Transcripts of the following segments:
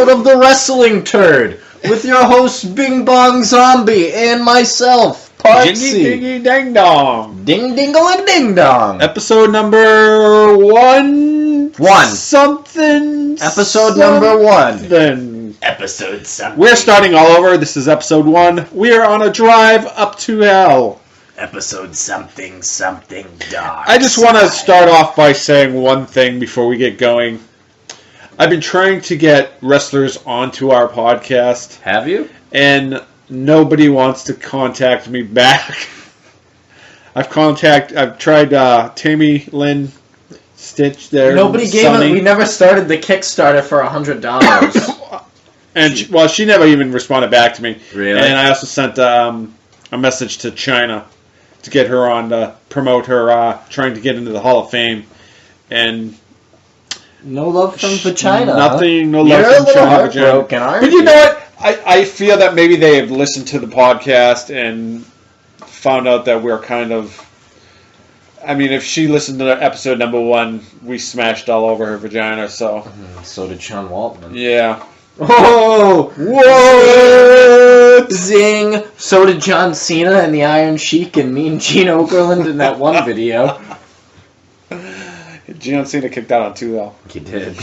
episode of The Wrestling Turd with your hosts Bing Bong Zombie and myself, Parksy. Dingy dingy ding dong. Ding dingle ding dong. Episode number one. Something. Episode number one. Then Episode something. we're starting all over. This is episode one. We are on a drive up to hell. Episode something dark. I just want to start off by saying one thing before we get going. I've been trying to get wrestlers onto our podcast. Have you? And nobody wants to contact me back. I've tried Tammy Lynn Stitch there. Nobody gave it. We never started the Kickstarter for $100. And she never even responded back to me. Really? And I also sent a message to Chyna to get her on to promote her trying to get into the Hall of Fame. And no love from Chyna. Nothing. No You're love from a little Chyna. heartbroken, aren't But you know what? I feel that maybe they have listened to the podcast and found out that we're kind of. I mean, if she listened to episode number one, we smashed all over her vagina. So. So did Sean Waltman. Yeah. Oh! What? Zing! So did John Cena and the Iron Sheik and Mean Gene Okerlund in that one video. John Cena kicked out on 2, though. He did.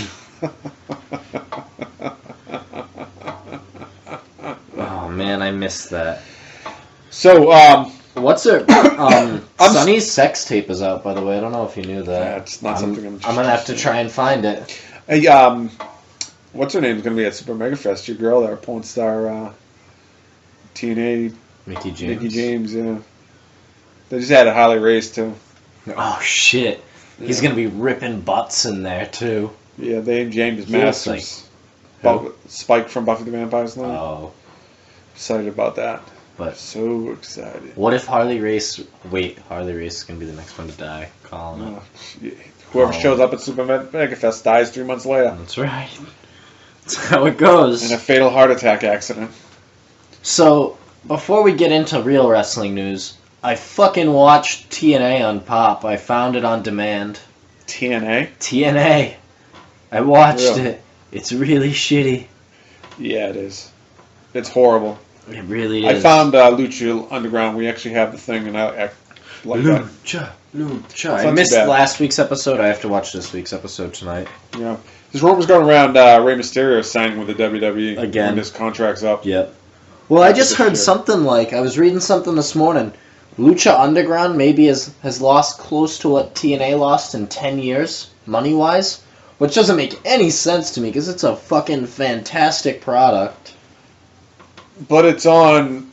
Oh, man, I missed that. So, what's her... Sunny's sex tape is out, by the way. I don't know if you knew that. Yeah, it's not something I'm going to have to try and find it. Hey, what's her name's going to be at Super Mega Fest? Your girl there, porn star, TNA. Mickey James. Mickey James, yeah. They just had a Harley Race, too. Oh, shit. Yeah. He's going to be ripping butts in there, too. Yeah, they and James Masters. Spike from Buffy the Vampire Slayer. Oh. Excited about that. But so excited. What if Harley Race... Wait, Harley Race is going to be the next one to die. Calling it. Whoever shows up at Super Mega Fest dies 3 months later. That's right. That's how it goes. In a fatal heart attack accident. So, before we get into real wrestling news, I fucking watched TNA on Pop. I found it on demand. TNA? TNA. I watched it. It's really shitty. Yeah, it is. It's horrible. It really is. I found Lucha Underground. We actually have the thing, and I like Lucha. I missed last week's episode. I have to watch this week's episode tonight. Yeah. There's rumors going around Rey Mysterio signing with the WWE. Again. When his contract's up. Yep. Well, I just heard something like, I was reading something this morning. Lucha Underground maybe has lost close to what TNA lost in 10 years, money-wise. Which doesn't make any sense to me, because it's a fucking fantastic product. But it's on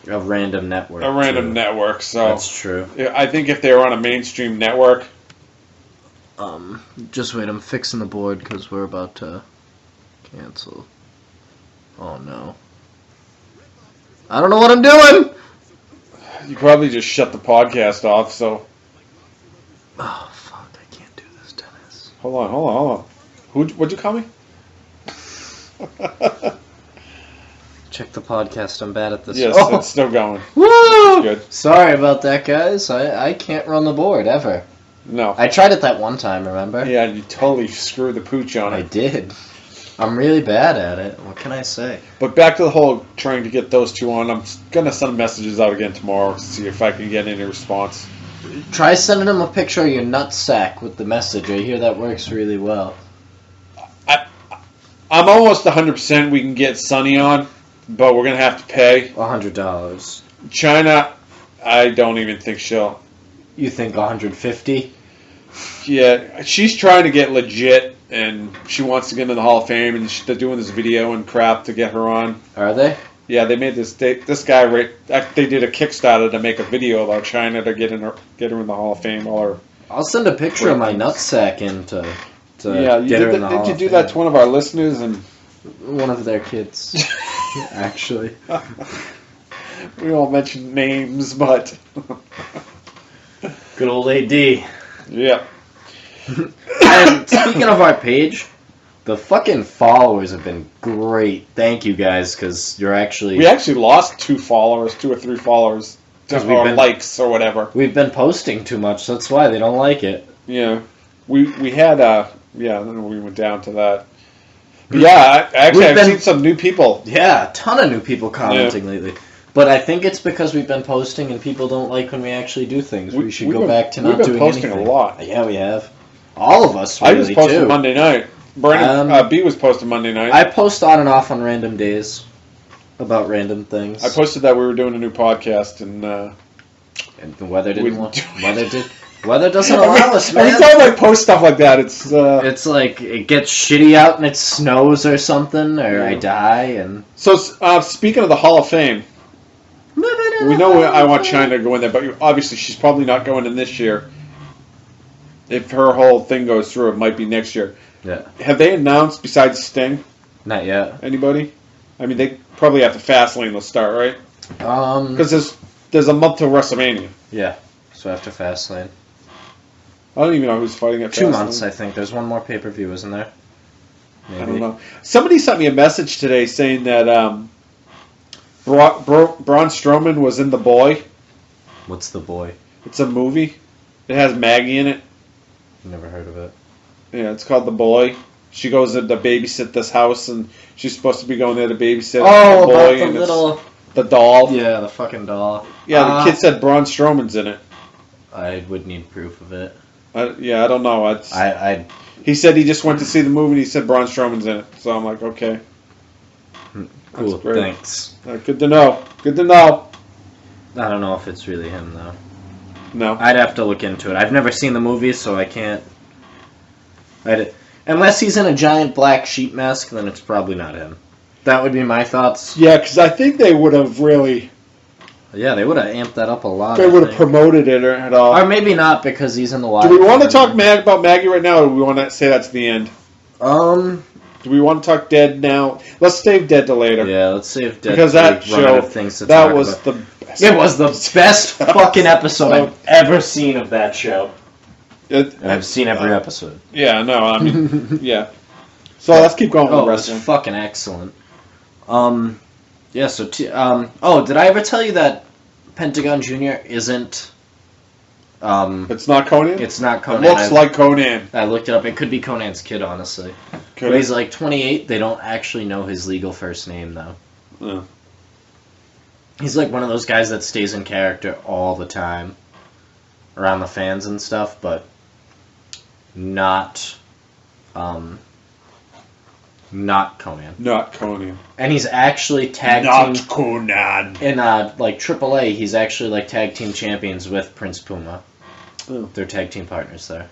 a random network. A random network, so that's true. I think if they were on a mainstream network. Just wait, I'm fixing the board because we're about to cancel. Oh no. I don't know what I'm doing! You probably just shut the podcast off, so. Oh fuck, I can't do this, Dennis. Hold on. What'd you call me? Check the podcast, I'm bad at this. Yes, it's still going. Woo! Good. Sorry about that, guys. I can't run the board, ever. No. I tried it that one time, remember? Yeah, you totally screwed the pooch on it. I did. I'm really bad at it. What can I say? But back to the whole trying to get those two on. I'm going to send messages out again tomorrow to see if I can get any response. Try sending them a picture of your nutsack with the message. I hear that works really well. I'm almost 100% we can get Sunny on, but we're going to have to pay $100. Chyna, I don't even think she'll. You think $150? Yeah, she's trying to get legit, and she wants to get into the Hall of Fame, and they're doing this video and crap to get her on. Are they? Yeah, they made this guy. They did a Kickstarter to make a video about Chyna to get her in the Hall of Fame. I'll send a picture of my nutsack in to yeah, get her in the Hall of Fame. Did you do that to one of our listeners? And one of their kids, actually. We won't mention names, but good old AD. Yeah. And speaking of our page, the fucking followers have been great. Thank you guys, because you're actually... We actually lost 2 or 3 followers. Or likes or whatever. We've been posting too much, so that's why they don't like it. Yeah. We had, then we went down to that. Yeah, I've seen some new people. Yeah, a ton of new people commenting lately. But I think it's because we've been posting and people don't like when we actually do things. We should go back to not doing anything. We've been posting a lot. Yeah, we have. All of us, really, I just posted Monday night. Brandon B was posting Monday night. I post on and off on random days about random things. I posted that we were doing a new podcast, and the weather didn't want. Weather doesn't allow us, man. Every time I post stuff like that, it's like it gets shitty out and it snows or something, or I die. And so, speaking of the Hall of Fame, we know I want Chyna to go in there, but obviously she's probably not going in this year. If her whole thing goes through, it might be next year. Yeah. Have they announced, besides Sting? Not yet. Anybody? I mean, they probably have to Fastlane they'll start, right? Because there's a month till WrestleMania. Yeah. So after Fastlane. I don't even know who's fighting at Fastlane. 2 months, I think. There's one more pay-per-view, isn't there? Maybe. I don't know. Somebody sent me a message today saying that Braun Strowman was in The Boy. What's The Boy? It's a movie. It has Maggie in it. Never heard of it. Yeah, it's called The Boy. She goes in to babysit this house, and she's supposed to be going there to babysit the boy. About the little... The doll. Yeah, the fucking doll. Yeah, the kid said Braun Strowman's in it. I would need proof of it. I don't know. He said he just went to see the movie, and he said Braun Strowman's in it. So I'm like, okay. Cool, thanks. Good to know. Good to know. I don't know if it's really him, though. No. I'd have to look into it. I've never seen the movie, so I can't... Unless he's in a giant black sheep mask, then it's probably not him. That would be my thoughts. Yeah, because I think they would have really... Yeah, they would have amped that up a lot. They would have promoted it at all. Or maybe not, because he's in the wild. Do we want to talk about Maggie right now, or do we want to say that to the end? Do we want to talk Dead now? Let's save Dead to later. Yeah, let's save Dead. Because that show, that was the best. It was the best fucking episode I've ever seen of that show. And I've seen every episode. Yeah, no, I mean, yeah. So let's keep going with wrestling. It was fucking excellent. Yeah, so... did I ever tell you that Pentagon Jr. isn't... it's not Conan? It's not Conan. It looks like Conan. I looked it up. It could be Conan's kid, honestly. But he's like 28. They don't actually know his legal first name, though. Yeah. He's like one of those guys that stays in character all the time. Around the fans and stuff, but... Not Conan. Not Conan. And he's actually tag team... Not Conan. In, AAA, he's actually, like, tag team champions with Prince Puma. Oh. They're tag team partners there.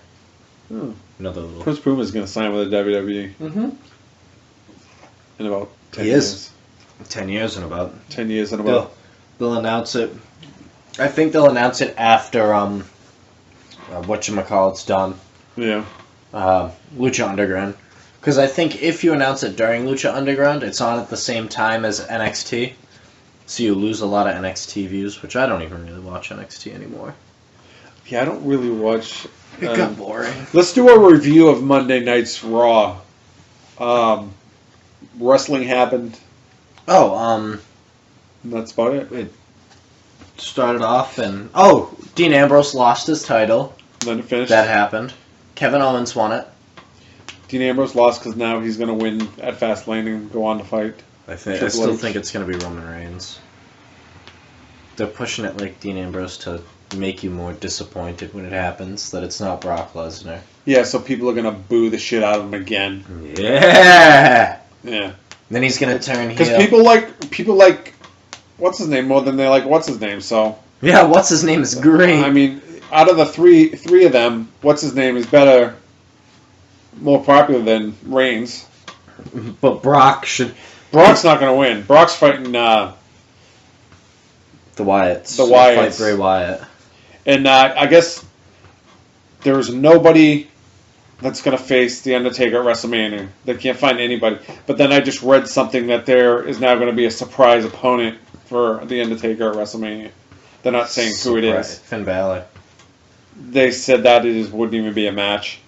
Oh. Another little... Prince Puma's going to sign with the WWE. Mm-hmm. In about 10 years. 10 years in about. 10 years in about. They'll announce it. I think they'll announce it after, whatchamacallit's done. Yeah. Lucha Underground. Because I think if you announce it during Lucha Underground, it's on at the same time as NXT. So you lose a lot of NXT views, which I don't even really watch NXT anymore. Yeah, I don't really watch... It got boring. Let's do a review of Monday night's Raw. Wrestling happened. And that's about it. It started off and... Dean Ambrose lost his title. Then it finished. That happened. Kevin Owens won it. Dean Ambrose lost because now he's going to win at Fastlane and go on to fight. I still think it's going to be Roman Reigns. They're pushing it like Dean Ambrose to make you more disappointed when it happens that it's not Brock Lesnar. Yeah, so people are going to boo the shit out of him again. Yeah! Yeah. Then he's going to turn heel. Because people like what's his name more than they like what's his name, so... Yeah, what's his name is great. I mean, out of the three of them, what's his name is better... more popular than Reigns. But Brock's not going to win. Brock's fighting the Wyatts. The Wyatts. Fight Bray Wyatt. And I guess there's nobody that's going to face The Undertaker at WrestleMania. They can't find anybody. But then I just read something that there is now going to be a surprise opponent for The Undertaker at WrestleMania. They're not saying who it is. Finn Balor. They said that wouldn't even be a match.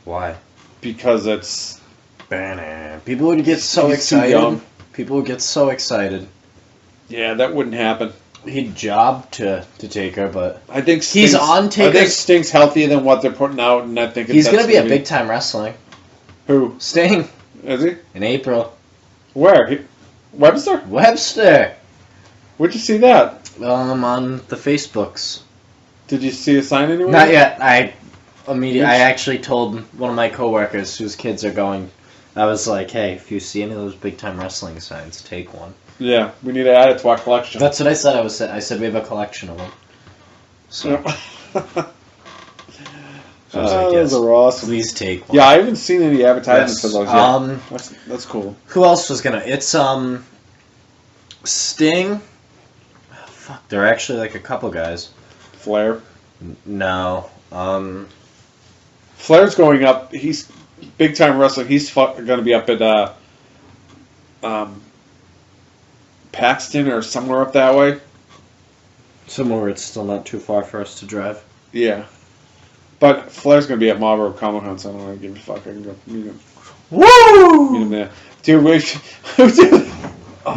Why? Because it's... People would get so excited. People would get so excited. Yeah, that wouldn't happen. He'd job to Taker, but... I think he's on Taker. I think Sting's healthier than what they're putting out, and I think he's going to be at big time wrestling. Who? Sting. Is he? In April. Where? Webster? Webster. Where'd you see that? On the Facebooks. Did you see a sign anywhere? Not yet. I actually told one of my coworkers whose kids are going. I was like, hey, if you see any of those big time wrestling signs, take one. Yeah, we need to add it to our collection. That's what I said. I said we have a collection of them. So, so I was like, yes, those are awesome. please take one. Yeah, I haven't seen any advertisements for those yet. That's cool. Who else was gonna? It's Sting. Oh, fuck, there are actually like a couple guys. Flair. No. Flair's going up. He's big time wrestling. He's going to be up at Paxton or somewhere up that way. Somewhere where it's still not too far for us to drive. Yeah. But Flair's going to be at Marlboro Comic Con, so I don't want to give a fuck. I can go meet him. Woo! Meet him there. Dude, oh,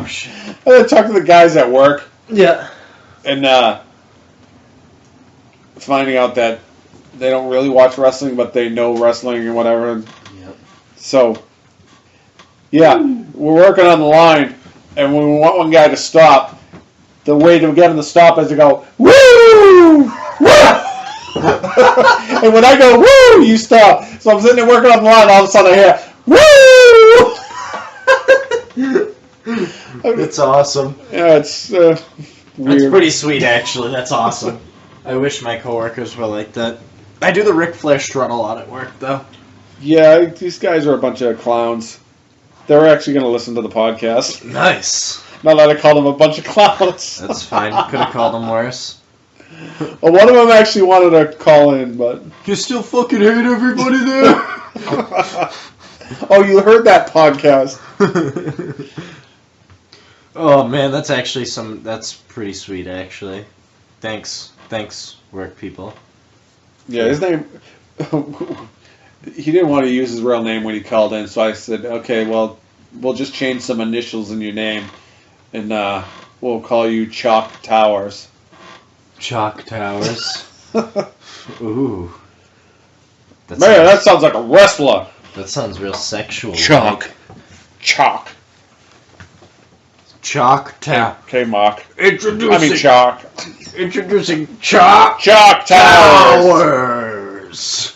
shit. I talked to the guys at work. Yeah. And finding out that they don't really watch wrestling, but they know wrestling and whatever. Yep. So, yeah, we're working on the line, and when we want one guy to stop, the way to get him to stop is to go, woo! Woo! And when I go, woo, you stop. So I'm sitting there working on the line, all of a sudden I hear, woo! It's awesome. Yeah, it's weird. That's pretty sweet, actually. That's awesome. I wish my coworkers were like that. I do the Ric Flair strut a lot at work, though. Yeah, these guys are a bunch of clowns. They're actually going to listen to the podcast. Nice. Not that I called them a bunch of clowns. That's fine. Could have called them worse. Well, one of them actually wanted to call in, but... You still fucking hate everybody there? Oh, you heard that podcast. Oh, man, that's actually that's pretty sweet, actually. Thanks, work people. Yeah, his name... He didn't want to use his real name when he called in, so I said, okay, well, we'll just change some initials in your name, and we'll call you Chalk Towers. Chalk Towers. Ooh. Man, that sounds like a wrestler. That sounds real sexual. Chalk. Like. Chalk. Chalk Towers. Okay, Mark. Introducing Chalk. Chalk Towers.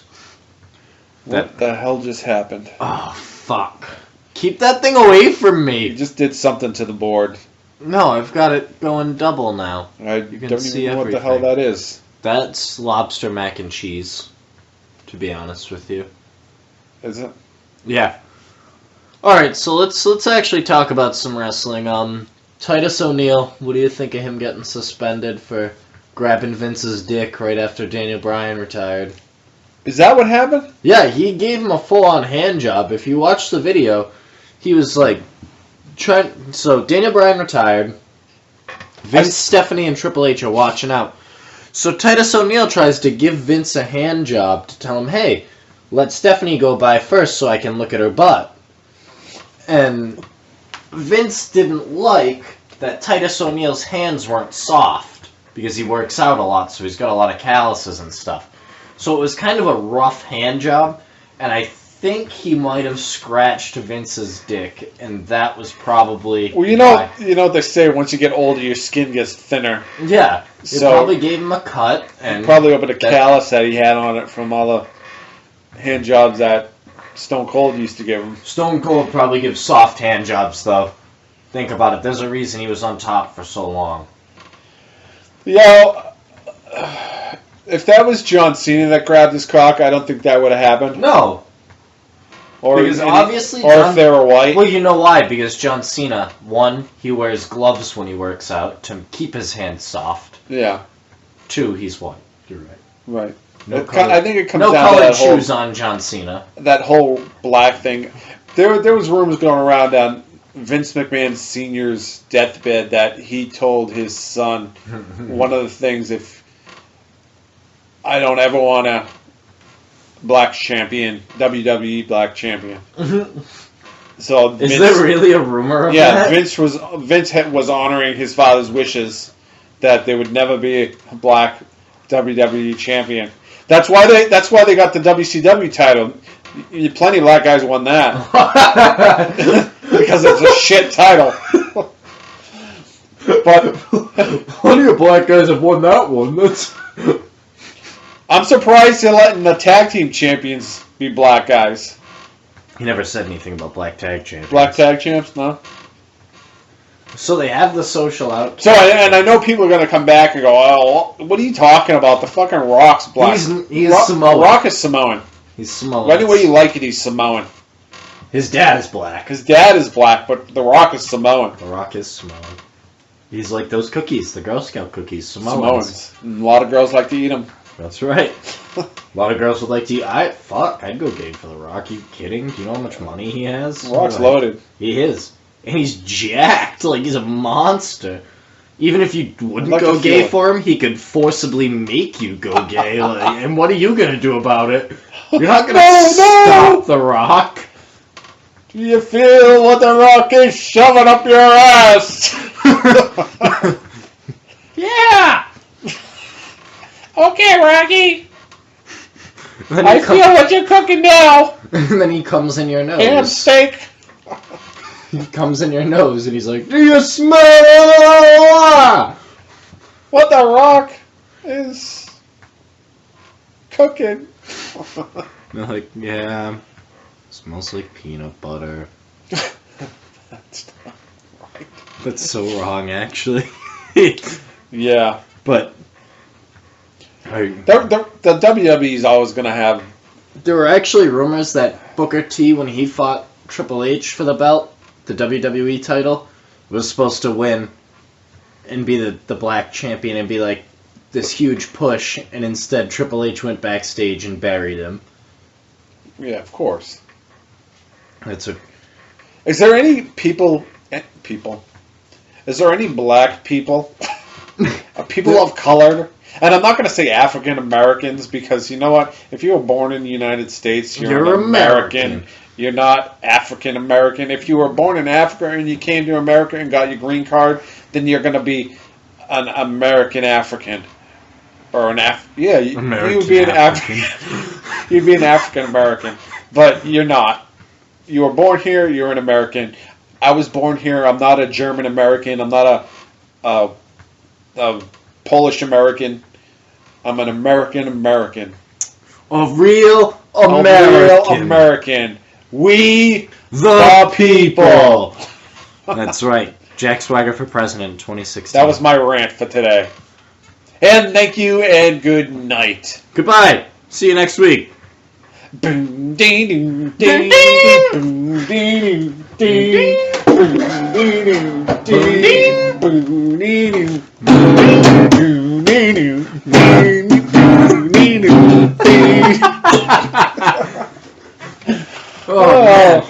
What the hell just happened? Oh, fuck. Keep that thing away from me. You just did something to the board. No, I've got it going double now. I don't even know what the hell that is. That's lobster mac and cheese, to be honest with you. Is it? Yeah. Alright, so let's actually talk about some wrestling. Titus O'Neil, what do you think of him getting suspended for grabbing Vince's dick right after Daniel Bryan retired? Is that what happened? Yeah, he gave him a full-on hand job. If you watch the video, he was like so Daniel Bryan retired. Vince, Stephanie, and Triple H are watching out. So Titus O'Neil tries to give Vince a hand job to tell him, hey, let Stephanie go by first so I can look at her butt. And Vince didn't like that Titus O'Neil's hands weren't soft because he works out a lot, so he's got a lot of calluses and stuff. So it was kind of a rough hand job, and I think he might have scratched Vince's dick, and that was probably... Well, you know what they say, once you get older, your skin gets thinner. Yeah, it so probably gave him a cut. And probably opened a callus that he had on it from all the hand jobs that Stone Cold used to give him. Stone Cold probably gives soft hand jobs, though. Think about it. There's a reason he was on top for so long. If that was John Cena that grabbed his cock, I don't think that would have happened. No. Because obviously if they were white. Well, you know why. Because John Cena, one, he wears gloves when he works out to keep his hands soft. Yeah. Two, he's white. You're right. Right. I think it comes down to that colored shoes on John Cena. That whole black thing. There was rumors going around on Vince McMahon Sr.'s deathbed that he told his son one of the things, if I don't ever want a black champion, WWE black champion. So is there really a rumor of that? Vince was honoring his father's wishes that there would never be a black WWE champion. That's why they got the WCW title. Plenty of black guys won that. Because it's a shit title. But plenty of black guys have won that one. I'm surprised they're letting the tag team champions be black guys. He never said anything about black tag champions. Black tag champs, no? So they have the social out. So, and I know people are going to come back and go, oh, what are you talking about? The fucking Rock's black. He's Samoan. Rock is Samoan. He's Samoan. Any way you like it, he's Samoan. His dad is black. His dad is black, but The Rock is Samoan. The Rock is Samoan. He's like those cookies, the Girl Scout cookies, Samoans. And a lot of girls like to eat them. That's right. A lot of girls would like to eat. I'd go gay for The Rock. Are you kidding? Do you know how much money he has? The Rock's loaded. He is. And he's jacked. Like, he's a monster. Even if you wouldn't go gay for him, he could forcibly make you go gay. Like, and what are you going to do about it? You're not going to stop The Rock. Do you feel what The Rock is shoving up your ass? Yeah! Okay, Rocky. I feel what you're cooking now. And then he comes in your nose. Ham steak. He comes in your nose and he's like, do you smell what The Rock is cooking? They're like, yeah, smells like peanut butter. That's not right. That's so wrong, actually. Yeah. But the WWE is always going to have... There were actually rumors that Booker T, when he fought Triple H for the belt, the WWE title, was supposed to win and be the black champion and be like this huge push, and instead Triple H went backstage and buried him. Yeah, of course. Is there any people... Is there any black people? People of color? And I'm not going to say African Americans, because you know what? If you were born in the United States, you're an American. You're not African American. If you were born in Africa and you came to America and got your green card, then you're going to be an American African. Or you would be an African. You'd be an African American. But you're not. You were born here, you're an American. I was born here, I'm not a German American, I'm not a Polish American. I'm an American. A real American. A real American. We the people. That's right. Jack Swagger for president in 2016. That was my rant for today. And thank you and good night. Goodbye. See you next week. Oh,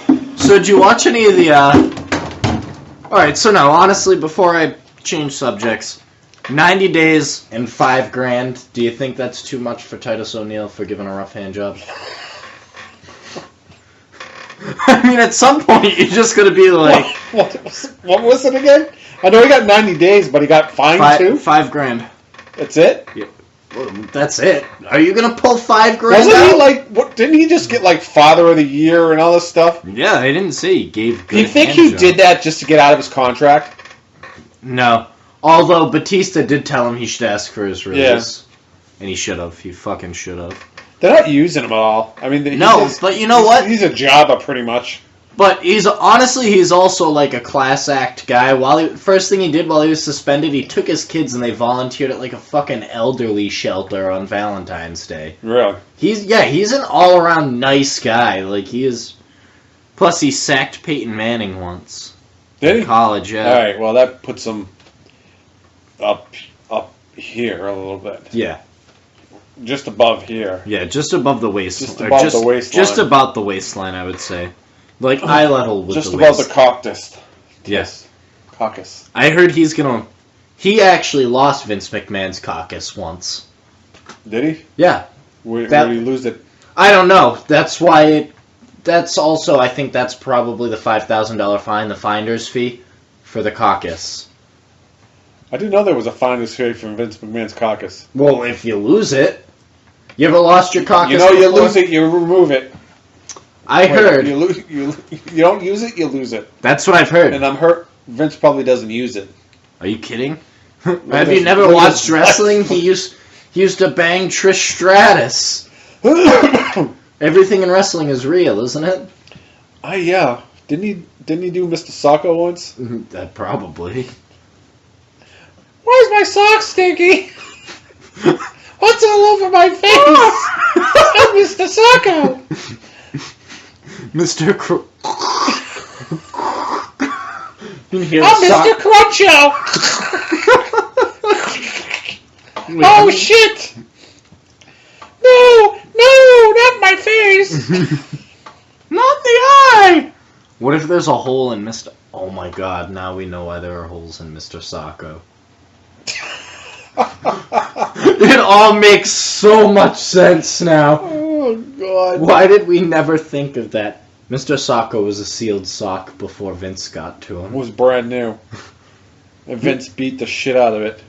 man. So did you watch any of the Alright, so no, honestly, before I change subjects, 90 days and $5,000, do you think that's too much for Titus O'Neil for giving a rough hand job? I mean, at some point, you're just going to be like... What was it again? I know he got 90 days, but he got fined too? $5,000. That's it? Yeah. Well, that's it. Are you going to pull $5,000 Wasn't out? he like... Didn't he just get like Father of the Year and all this stuff? Yeah, I didn't say he gave good. Do you think he did that just to get out of his contract? No. Although Batista did tell him he should ask for his release. Yeah. And he should have. He fucking should have. They're not using him at all. I mean, but you know what? He's a Jabba pretty much. But he's also like a class act guy. First thing he did while he was suspended, he took his kids and they volunteered at like a fucking elderly shelter on Valentine's Day. Really? He's an all around nice guy. Like he is. Plus, he sacked Peyton Manning once. Did he? In college, yeah. All right. Well, that puts him up here a little bit. Yeah. Just above here. Yeah, just above the waistline. Just above the waistline. Just about the waistline, I would say. Like eye level with just the above waist. the caucus. Yes. Caucus. I heard he actually lost Vince McMahon's caucus once. Did he? Yeah. Where did he lose it? I don't know. That's why that's also, I think that's probably the $5,000 fine, the finder's fee for the caucus. I didn't know there was a finder's fee from Vince McMahon's caucus. Well, if you lose it, you ever lost your caucus? You know, you lose it, you remove it. I heard. You don't use it, you lose it. That's what I've heard. And I'm hurt. Vince probably doesn't use it. Are you kidding? Have you never watched wrestling? He used to bang Trish Stratus. Everything in wrestling is real, isn't it? Yeah. Didn't he do Mr. Socko once? Probably. Why's my sock stinky? What's all over my face? I'm Mr. Socko. Mr. I'm Mr. Cruncho. Oh shit! No, not my face. Not the eye. What if there's a hole in Mr. Oh my god! Now we know why there are holes in Mr. Socko. It all makes so much sense now. Oh god! Why did we never think of that? Mr. Socko was a sealed sock before Vince got to him. It was brand new. And Vince beat the shit out of it.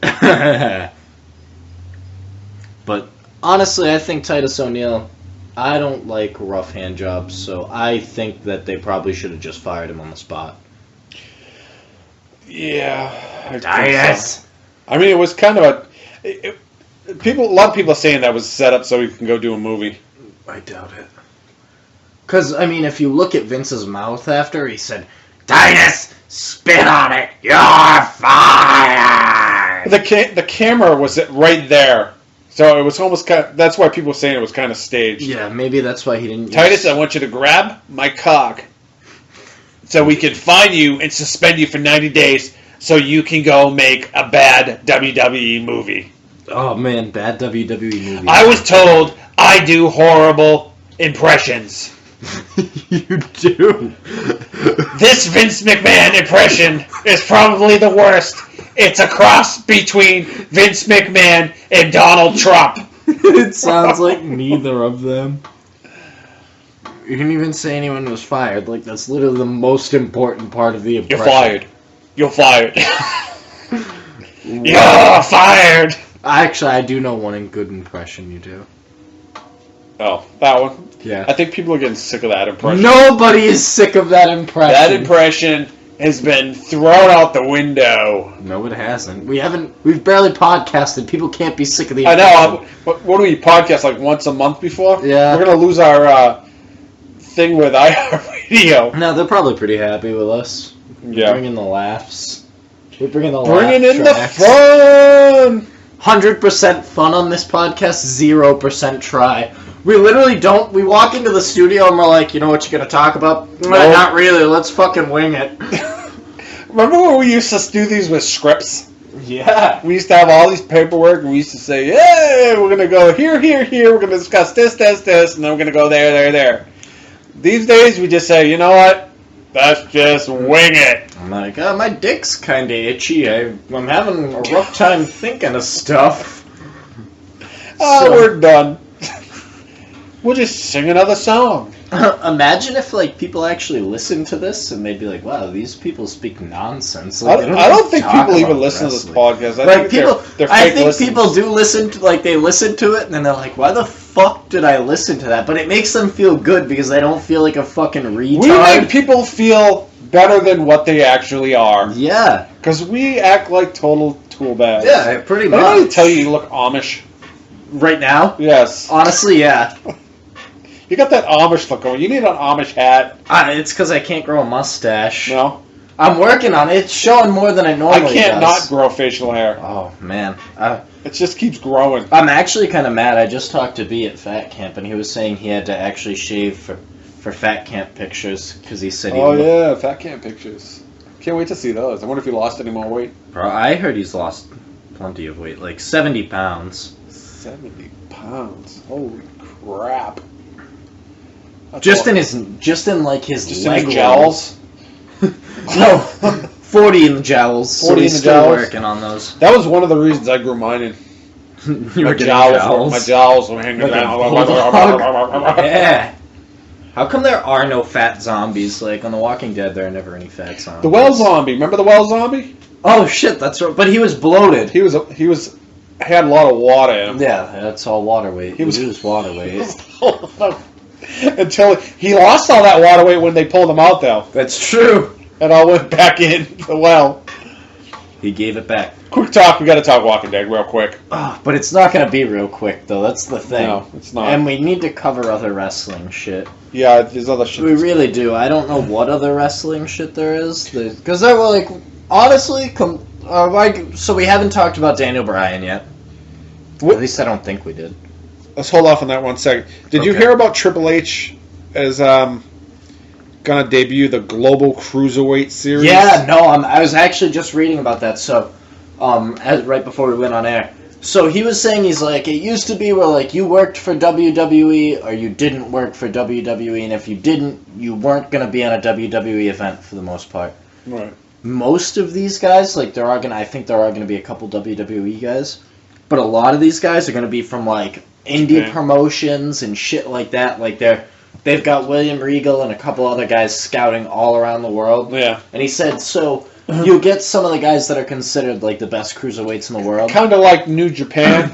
But honestly, I think Titus O'Neil, I don't like rough hand jobs, so I think that they probably should have just fired him on the spot. Yeah. Titus! I mean, it was kind of a lot of people are saying that was set up so he can go do a movie. I doubt it. Because, I mean, if you look at Vince's mouth after, he said, Titus, spit on it, you're fired! The camera was right there. So it was almost kind of, that's why people were saying it was kind of staged. Yeah, maybe that's why he didn't Titus, I want you to grab my cock so we can fine you and suspend you for 90 days so you can go make a bad WWE movie. Oh, man, bad WWE movie. I was told I do horrible impressions. You do. This Vince McMahon impression is probably the worst. It's a cross between Vince McMahon and Donald Trump. It sounds like neither of them. You didn't even say anyone was fired. Like, that's literally the most important part of the impression. You're fired. You're fired. You're fired. Actually, I do know one good impression you do. Oh, that one? Yeah. I think people are getting sick of that impression. Nobody is sick of that impression. That impression has been thrown out the window. No, it hasn't. We've barely podcasted. People can't be sick of the impression. I know. What do we podcast, like once a month before? Yeah. We're going to lose our thing with iHeartRadio. No, they're probably pretty happy with us. Yeah. Bringing in the laughs. We're bringing the Bringing in tracks. the fun! 100% fun on this podcast, 0% try. We literally don't. We walk into the studio and we're like, you know what you're going to talk about? No. Not really. Let's fucking wing it. Remember when we used to do these with scripts? Yeah. We used to have all these paperwork and we used to say, hey, we're going to go here, here, here. We're going to discuss this, this, this. And then we're going to go there, there, there. These days we just say, you know what? Let's just wing it. I'm like, my dick's kind of itchy. I'm having a rough time thinking of stuff. Oh, we're done. We'll just sing another song. Imagine if people actually listened to this and they'd be like, "Wow, these people speak nonsense." I don't think people even listen to this podcast. I think people do listen to they listen to it and then they're like, "Why the fuck did I listen to that?" But it makes them feel good because they don't feel like a fucking retard. We make people feel better than what they actually are. Yeah, because we act like total tool bags. Yeah, pretty much. Did anybody tell you look Amish right now? Yes. Honestly, yeah. You got that Amish look going. You need an Amish hat. It's because I can't grow a mustache. No? I'm working on it. It's showing more than it normally does. I can't not grow facial hair. Oh, man. It just keeps growing. I'm actually kind of mad. I just talked to B at Fat Camp, and he was saying he had to actually shave for Fat Camp pictures because he said yeah, Fat Camp pictures. Can't wait to see those. I wonder if he lost any more weight. Bro, I heard he's lost plenty of weight, like 70 pounds. 70 pounds? Holy crap. Just in his leg jowls? No, 40 in the jowls. 40 so he's still working on those. That was one of the reasons I grew mine in. My jowls were hanging down. Yeah. How come there are no fat zombies? Like on The Walking Dead, there are never any fat zombies. The well zombie. Remember the well zombie? Oh shit, that's right. But he was bloated. He had a lot of water in him. Yeah, that's all water weight. He was water weight. Until he lost all that water weight when they pulled him out, though. That's true. It all went back in the well. He gave it back. Quick talk. We got to talk Walking Dead real quick. Oh, but it's not going to be real quick, though. That's the thing. No, it's not. And we need to cover other wrestling shit. Yeah, there's other shit. We really do. I don't know what other wrestling shit there is. Because there were, like, honestly, so we haven't talked about Daniel Bryan yet. At least I don't think we did. Let's hold off on that 1 second. Did you hear about Triple H as gonna debut the Global Cruiserweight Series? Yeah, no, I was actually just reading about that. So, right before we went on air. So he was saying, he's like, it used to be where, like, you worked for WWE or you didn't work for WWE, and if you didn't, you weren't gonna be on a WWE event for the most part. Right. Most of these guys, like, I think there are gonna be a couple WWE guys, but a lot of these guys are gonna be from, like, indie promotions and shit like that. Like, they've got William Regal and a couple other guys scouting all around the world. Yeah. And he said, so you'll get some of the guys that are considered, like, the best cruiserweights in the world. Kind of like New Japan.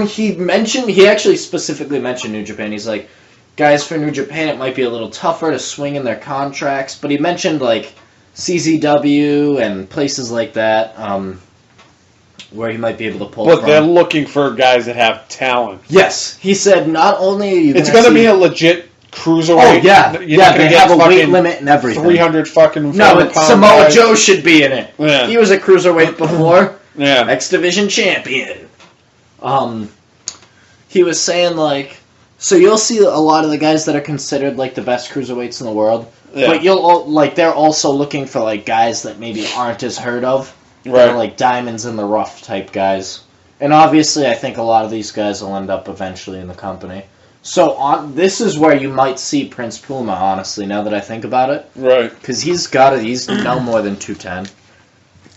He actually specifically mentioned New Japan. He's like, guys for New Japan, it might be a little tougher to swing in their contracts. But he mentioned, like, CZW and places like that, where he might be able to pull But from. they're looking for guys that have talent. Yes. He said not only are you It's going to be a legit cruiserweight. Oh, yeah. They have a weight limit and everything. 300 fucking No, but Samoa guys. Joe should be in it. Yeah. He was a cruiserweight before. Yeah. X Division champion. He was saying, like, so you'll see a lot of the guys that are considered, like, the best cruiserweights in the world. Yeah. But they're also looking for, like, guys that maybe aren't as heard of. Right. They're, like, diamonds in the rough type guys. And obviously, I think a lot of these guys will end up eventually in the company. So this is where you might see Prince Puma, honestly, now that I think about it. Right. Because he's no more than 210.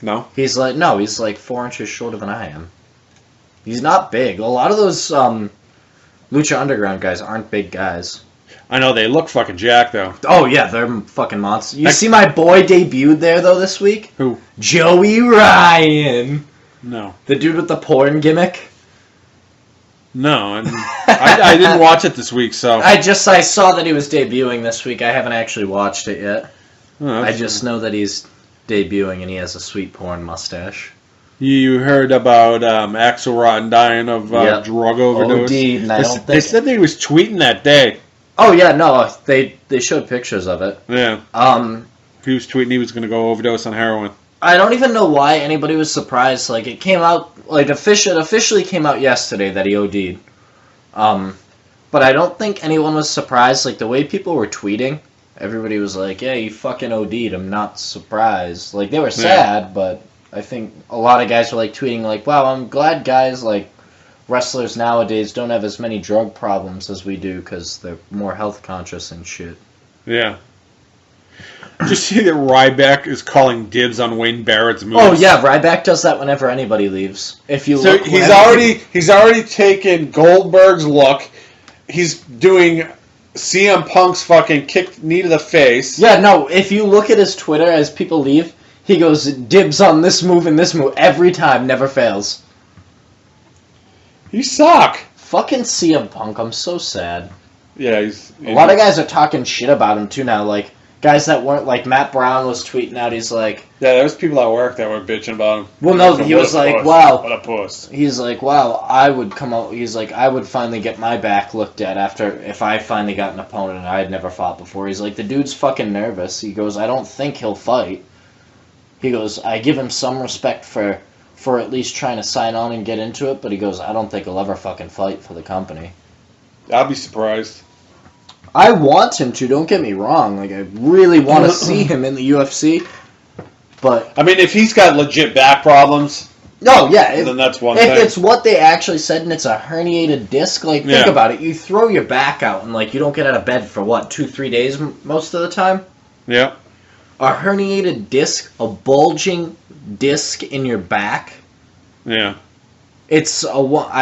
No? He's like 4 inches shorter than I am. He's not big. A lot of those Lucha Underground guys aren't big guys. I know, they look fucking jacked, though. Oh, yeah, they're fucking monsters. You see my boy debuted there, though, this week? Who? Joey Ryan. No. The dude with the porn gimmick? No, I didn't watch it this week, so... I saw that he was debuting this week. I haven't actually watched it yet. Oh, I just know that he's debuting and he has a sweet porn mustache. You heard about Axl Rotten dying of drug overdose? OD'd, and they said that he was tweeting that day. Oh, yeah, no, they showed pictures of it. Yeah. He was tweeting he was going to go overdose on heroin. I don't even know why anybody was surprised. Like, it came out, like, it officially came out yesterday that he OD'd. But I don't think anyone was surprised. Like, the way people were tweeting, everybody was like, yeah, you fucking OD'd. I'm not surprised. Like, they were sad, but I think a lot of guys were, like, tweeting, like, wow, I'm glad guys, like, wrestlers nowadays don't have as many drug problems as we do because they're more health conscious and shit. Yeah. Did you see that Ryback is calling dibs on Wayne Barrett's moves? Oh yeah, Ryback does that whenever anybody leaves. If you so look, he's already taken Goldberg's look. He's doing CM Punk's fucking knee to the face. Yeah, no. If you look at his Twitter as people leave, he goes dibs on this move and this move every time, never fails. You suck. Fucking CM Punk, I'm so sad. Yeah, a lot of guys are talking shit about him too now, like. Guys that weren't, like, Matt Brown was tweeting out, he's like... Yeah, there was people at work that were bitching about him. Well, no, he was like, wow... What a puss. He's like, wow, I would come out... He's like, I would finally get my back looked at if I finally got an opponent I had never fought before. He's like, the dude's fucking nervous. He goes, I don't think he'll fight. He goes, I give him some respect for at least trying to sign on and get into it, but he goes, I don't think he'll ever fucking fight for the company. I'll be surprised. I want him to, don't get me wrong. Like, I really want to see him in the UFC. But I mean, if he's got legit back problems... No, yeah. Then that's one thing. If it's what they actually said and it's a herniated disc, like, think about it. You throw your back out and, like, you don't get out of bed for, 2-3 days most of the time? Yeah. A herniated disc, a bulging disc in your back? Yeah. I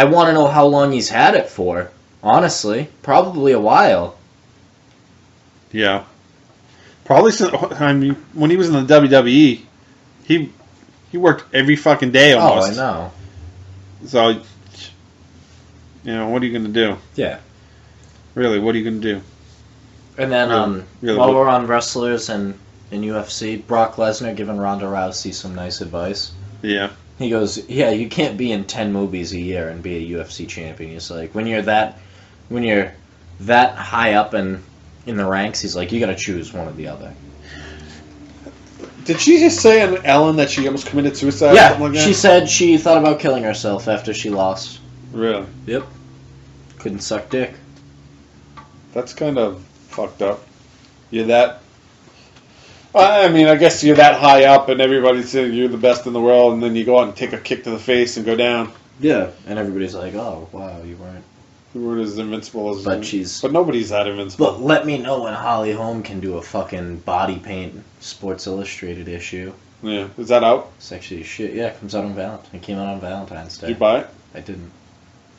want to know how long he's had it for, honestly. Probably a while. Yeah. Probably since, when he was in the WWE, he worked every fucking day almost. Oh, I know. So, what are you going to do? Yeah. Really, what are you going to do? And then, Really, while we're on wrestlers and in UFC, Brock Lesnar giving Ronda Rousey some nice advice. Yeah. He goes, yeah, you can't be in 10 movies a year and be a UFC champion. He's like, when you're that high up in the ranks, he's like, you got to choose one or the other. Did she just say on Ellen that she almost committed suicide? Yeah, or something like that? she said she thought about killing herself after she lost. Really? Yep. Couldn't suck dick. That's kind of fucked up. You're that... I mean, I guess you're that high up and everybody's saying you're the best in the world, and then you go out and take a kick to the face and go down. Yeah. And everybody's like, oh, wow, you weren't. You weren't as invincible as... But nobody's that invincible. But let me know when Holly Holm can do a fucking body paint Sports Illustrated issue. Yeah. Is that out? Sexy as shit. Yeah, it comes out on Valentine's. It came out on Valentine's Day. Did you buy it? I didn't.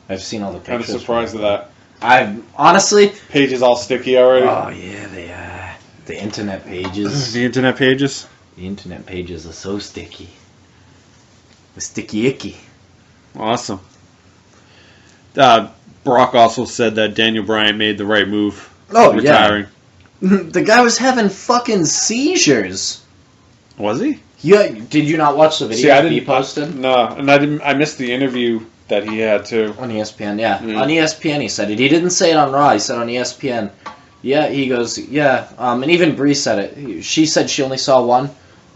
I've seen all the Kind pictures. of surprised at that. I've honestly. Page is all sticky already. Oh yeah, they are. The internet pages. The internet pages? The internet pages are so sticky. The sticky icky. Awesome. Brock also said that Daniel Bryan made the right move. Retiring. Yeah. The guy was having fucking seizures. Was he? Yeah. Did you not watch the video he posted? No, and I didn't. I missed the interview that he had too. On ESPN, yeah. Mm. On ESPN he said it. He didn't say it on Raw, he said on ESPN. Yeah, he goes, yeah, and even Bree said it. She said she only saw one,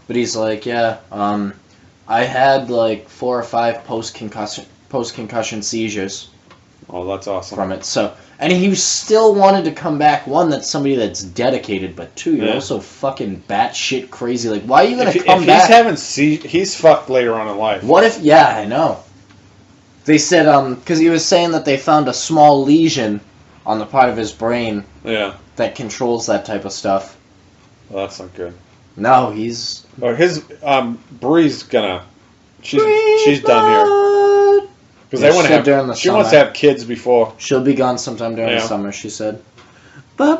but he's like, yeah, I had like 4 or 5 post-concussion seizures. Oh, that's awesome. From it, so... And he still wanted to come back. One, that's somebody that's dedicated, but two, you're also fucking batshit crazy. Like, why are you going to come back? He's fucked later on in life. What if... Yeah, I know. They said, because he was saying that they found a small lesion on the part of his brain that controls that type of stuff. Well, that's not good. No, he's... Oh, Bree's gonna... She's done here. Because they want to have... She wants to have kids before. She'll be gone sometime during the summer, she said. Pretty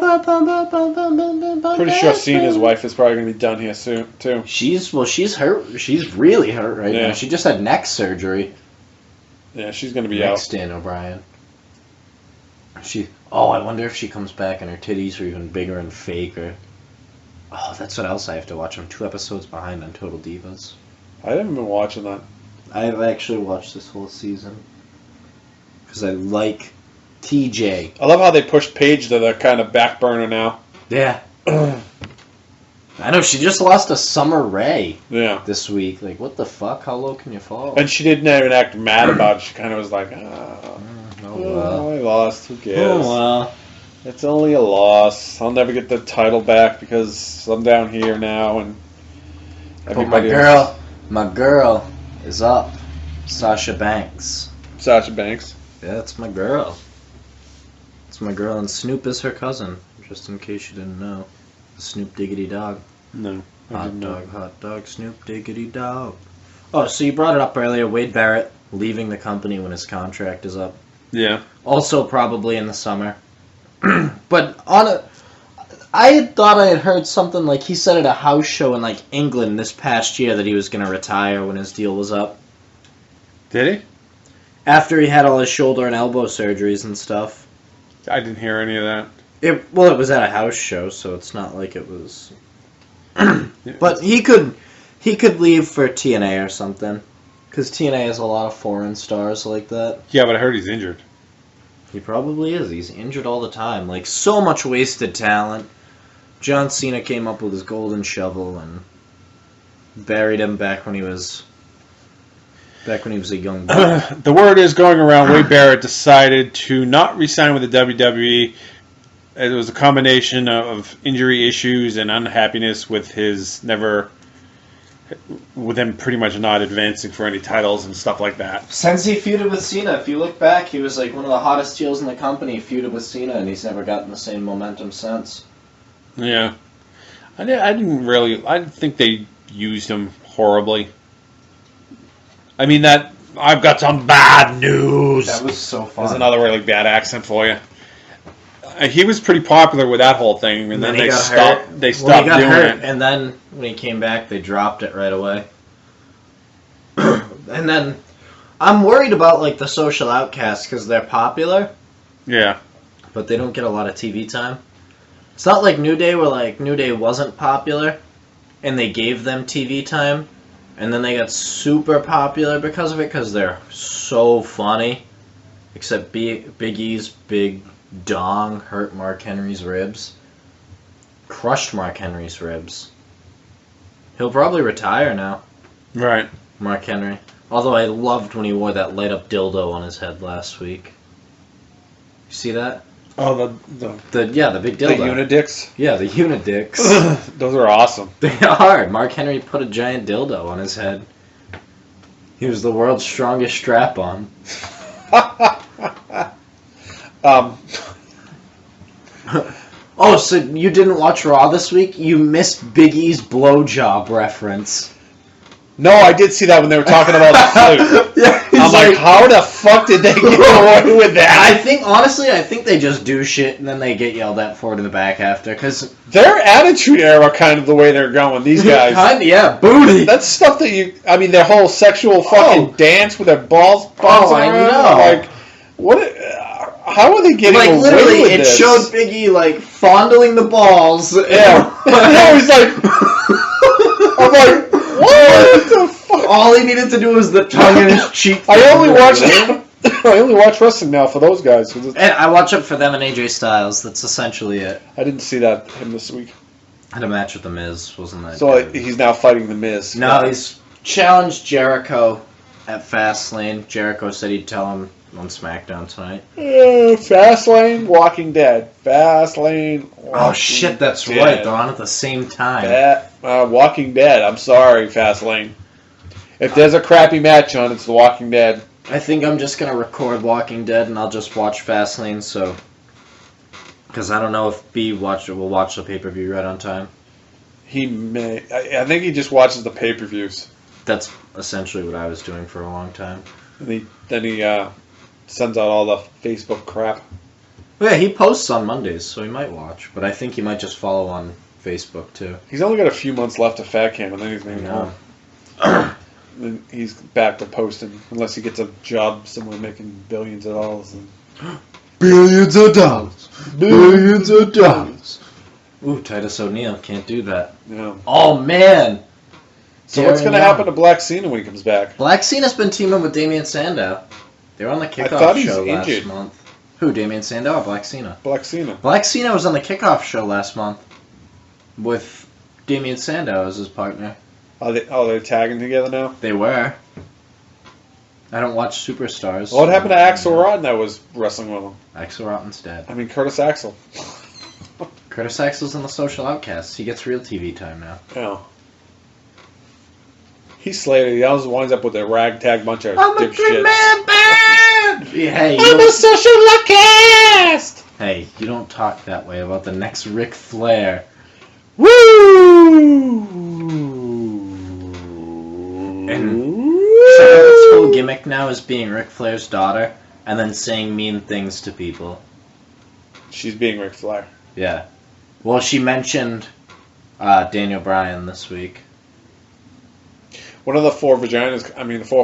sure Cena's wife is probably going to be done here soon, too. She's hurt. She's really hurt right now. She just had neck surgery. Yeah, she's going to be out. Next Dan O'Brien. I wonder if she comes back and her titties are even bigger and fake, or... Oh, that's what else I have to watch. I'm 2 episodes behind on Total Divas. I haven't been watching that. I've actually watched this whole season. Because I like TJ. I love how they pushed Paige to the kind of back burner now. Yeah. I know, she just lost to Summer Rae this week. Like, what the fuck? How low can you fall? And she didn't even act mad about it. She kind of was like, well. I lost. Who cares? Oh, well. It's only a loss. I'll never get the title back because I'm down here now. And everybody my girl is up. Sasha Banks. Sasha Banks? Yeah, that's my girl. It's my girl, and Snoop is her cousin, just in case you didn't know. The Snoop Diggity Dog. No. Hot dog, Snoop Diggity Dog. Oh, so you brought it up earlier, Wade Barrett leaving the company when his contract is up. Yeah. Also probably in the summer. But I had thought I had heard something like he said at a house show in like England this past year that he was going to retire when his deal was up. Did he? After he had all his shoulder and elbow surgeries and stuff. I didn't hear any of that. It was at a house show, so it's not like it was... But he could leave for TNA or something. Because TNA has a lot of foreign stars like that. Yeah, but I heard he's injured. He probably is. He's injured all the time. Like, so much wasted talent. John Cena came up with his golden shovel and buried him back when he was a young boy. The word is going around, Wade Barrett decided to not re-sign with the WWE. It was a combination of injury issues and unhappiness with him pretty much not advancing for any titles and stuff like that. Since he feuded with Cena, if you look back, he was like one of the hottest heels in the company. He feuded with Cena, and he's never gotten the same momentum since. Yeah. I didn't think they used him horribly. I mean, I've got some bad news. That was so fun. There's another really bad accent for you. He was pretty popular with that whole thing, and then they stopped doing it. And then when he came back, they dropped it right away. And then I'm worried about like the social outcasts because they're popular. Yeah. but they don't get a lot of TV time. It's not like New Day, where like New Day wasn't popular, and they gave them TV time, and then they got super popular because of it, because they're so funny. Except Big E's big dong hurt Mark Henry's ribs. Crushed Mark Henry's ribs. He'll probably retire now. Right. Mark Henry. Although I loved when he wore that light up dildo on his head last week. You see that? Oh, the big dildo. The Unidicks? Yeah, the Unidicks. Those are awesome. They are. Mark Henry put a giant dildo on his head. He was the world's strongest strap-on. Oh, so you didn't watch Raw this week? You missed Big E's blowjob reference. No, I did see that when they were talking about the flute. Yeah, I'm like, how the fuck did they get away with that? I think they just do shit and then they get yelled at for it in the back after. Cause their attitude era kind of the way they're going, these guys. Yeah, booty. That's stuff that their whole sexual fucking dance with their balls bouncing around. I know. Like, what? How are they getting away with literally, this? it showed Big E, like, fondling the balls. Yeah. No, he's like, I'm like, what the fuck? All he needed to do was the tongue in his cheek. I only watch wrestling now for those guys. And I watch it for them and AJ Styles. That's essentially it. I didn't see him this week. Had a match with The Miz, wasn't that? So he's now fighting The Miz. No, he's challenged Jericho at Fastlane. Jericho said he'd tell him on SmackDown tonight. Fastlane, Walking Dead. Fastlane. Oh shit, that's Dead. right. They're on at the same time. Walking Dead. I'm sorry, Fastlane. If there's a crappy match on, it's The Walking Dead. I think I'm just gonna record Walking Dead and I'll just watch Fastlane. So, because I don't know if B will watch the pay-per-view right on time. He may. I think he just watches the pay-per-views. That's essentially what I was doing for a long time. And then he sends out all the Facebook crap. Well, yeah, he posts on Mondays, so he might watch. But I think he might just follow on Facebook too. He's only got a few months left of Fat Camp, and then he's going home. Then he's back to posting, unless he gets a job somewhere making billions of dollars. Billions of dollars. Billions of dollars. Ooh, Titus O'Neil can't do that. Yeah. Oh man. So what's going to happen to Black Cena when he comes back? Black Cena's been teaming with Damian Sandow. They were on the kickoff show last month. Who, Damian Sandow or Black Cena? Black Cena. Black Cena was on the kickoff show last month with Damian Sandow as his partner. They're tagging together now? They were. I don't watch Superstars. What happened to Axel Rotten that was wrestling with him? Axel Rotten's dead. I mean, Curtis Axel. Curtis Axel's on the Social Outcasts. He gets real TV time now. Yeah. He's Slater. He always winds up with a ragtag bunch of I'm dipshits. a three-man band! Hey, I'm a social outcast! Hey, you don't talk that way about the next Ric Flair. Woo! And Charlotte's whole gimmick now is being Ric Flair's daughter and then saying mean things to people. She's being Ric Flair. Yeah. Well, she mentioned Daniel Bryan this week. One of the four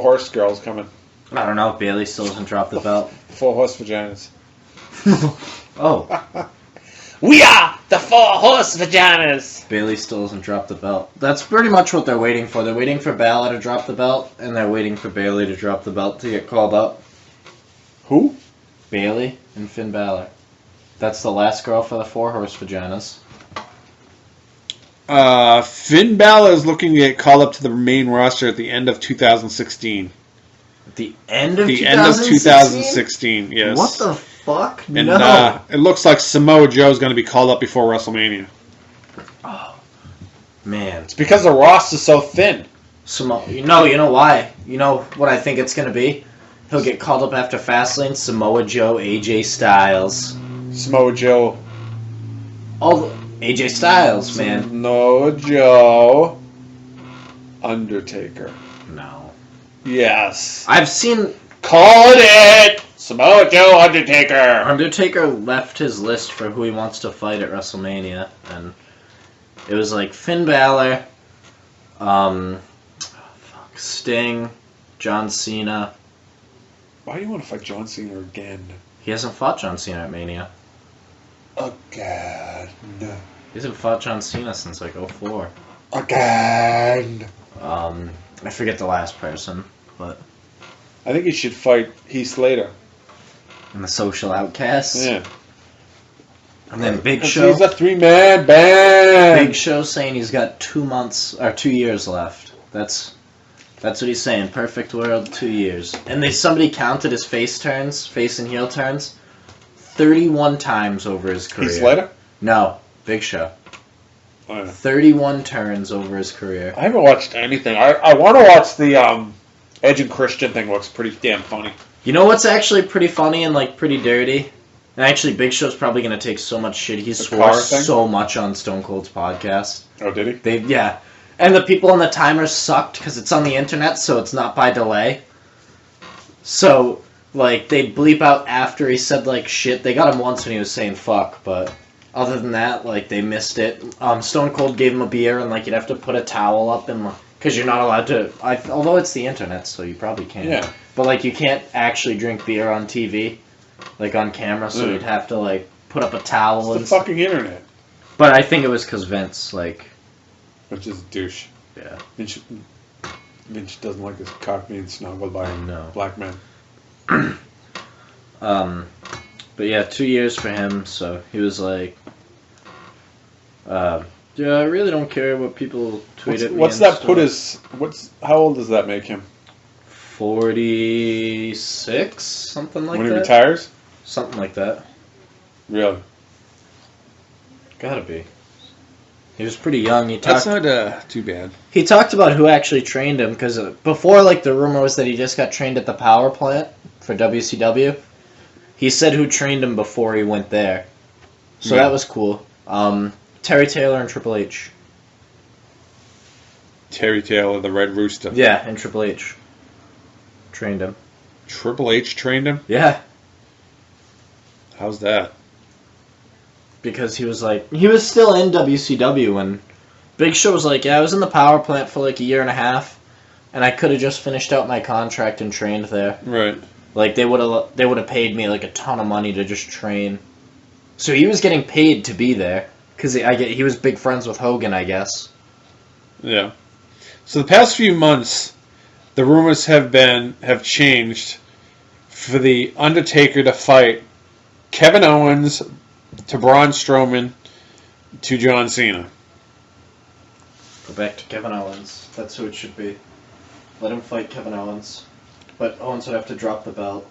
horse girls coming. I don't know if Bayley still hasn't dropped the belt. 4 horse vaginas. Oh. We are the 4 horse vaginas! Bayley still hasn't dropped the belt. That's pretty much what they're waiting for. They're waiting for Balor to drop the belt, and they're waiting for Bayley to drop the belt to get called up. Who? Bayley and Finn Balor. That's the last girl for the 4 horse vaginas. Finn Balor is looking to get called up to the main roster at the end of 2016. At the end of 2016? The end of 2016, yes. What the fuck? And no. It looks like Samoa Joe is going to be called up before WrestleMania. Oh, man. It's because the roster's so thin. You know why? You know what I think it's going to be? He'll get called up after Fastlane, Samoa Joe, AJ Styles. Samoa Joe. AJ Styles, man. Samoa Joe. Undertaker. No. Yes. I've seen... Called it! Samoa Joe, Undertaker. Undertaker left his list for who he wants to fight at WrestleMania, and it was like Finn Balor, Sting, John Cena. Why do you want to fight John Cena again? He hasn't fought John Cena at Mania. Again. He hasn't fought John Cena since like 04. Again. I forget the last person, but I think he should fight Heath Slater. and the Social Outcasts. Yeah. And then Big Show. He's a 3-man band. Big Show saying he's got 2 years left. That's what he's saying. Perfect world, 2 years. And somebody counted his face and heel turns, 31 times over his career. Heath Slater? No, Big Show. Oh, yeah. 31 turns over his career. I haven't watched anything. I want to watch the Edge and Christian thing. Looks pretty damn funny. You know what's actually pretty funny and like pretty dirty? And actually, Big Show's probably going to take so much shit. He swore so much on Stone Cold's podcast. Oh, did he? Yeah. And the people on the timers sucked because it's on the internet, so it's not by delay. So, like, they bleep out after he said, like, shit. They got him once when he was saying fuck, but other than that, like, they missed it. Stone Cold gave him a beer, and, like, you'd have to put a towel up, and because you're not allowed to... although it's the internet, so you probably can. Yeah. But, like, you can't actually drink beer on TV. Like, on camera, so you'd have to, like, put up a towel. It's the fucking internet. But I think it was because Vince, like... Which is a douche. Yeah. Vince doesn't like his cock being snuggled by a black man. But yeah, 2 years for him, so he was like... yeah, I really don't care what people tweet at me. What's that put his... How old does that make him? 46? Something like that? When he retires? Something like that. Really? Gotta be. He was pretty young. That's not too bad. He talked about who actually trained him, because before, like, the rumor was that he just got trained at the power plant for WCW. He said who trained him before he went there. So that was cool. Terry Taylor and Triple H. Terry Taylor, the Red Rooster. Yeah, and Triple H trained him. Triple H trained him? Yeah. How's that? Because he was still in WCW, and Big Show was like, yeah, I was in the power plant for like a year and a half, and I could have just finished out my contract and trained there. Right. Like, they would have paid me like a ton of money to just train. So he was getting paid to be there, because he was big friends with Hogan, I guess. Yeah. So the past few months, the rumors have changed for the Undertaker to fight Kevin Owens to Braun Strowman to John Cena. Go back to Kevin Owens. That's who it should be. Let him fight Kevin Owens. But Owens would have to drop the belt.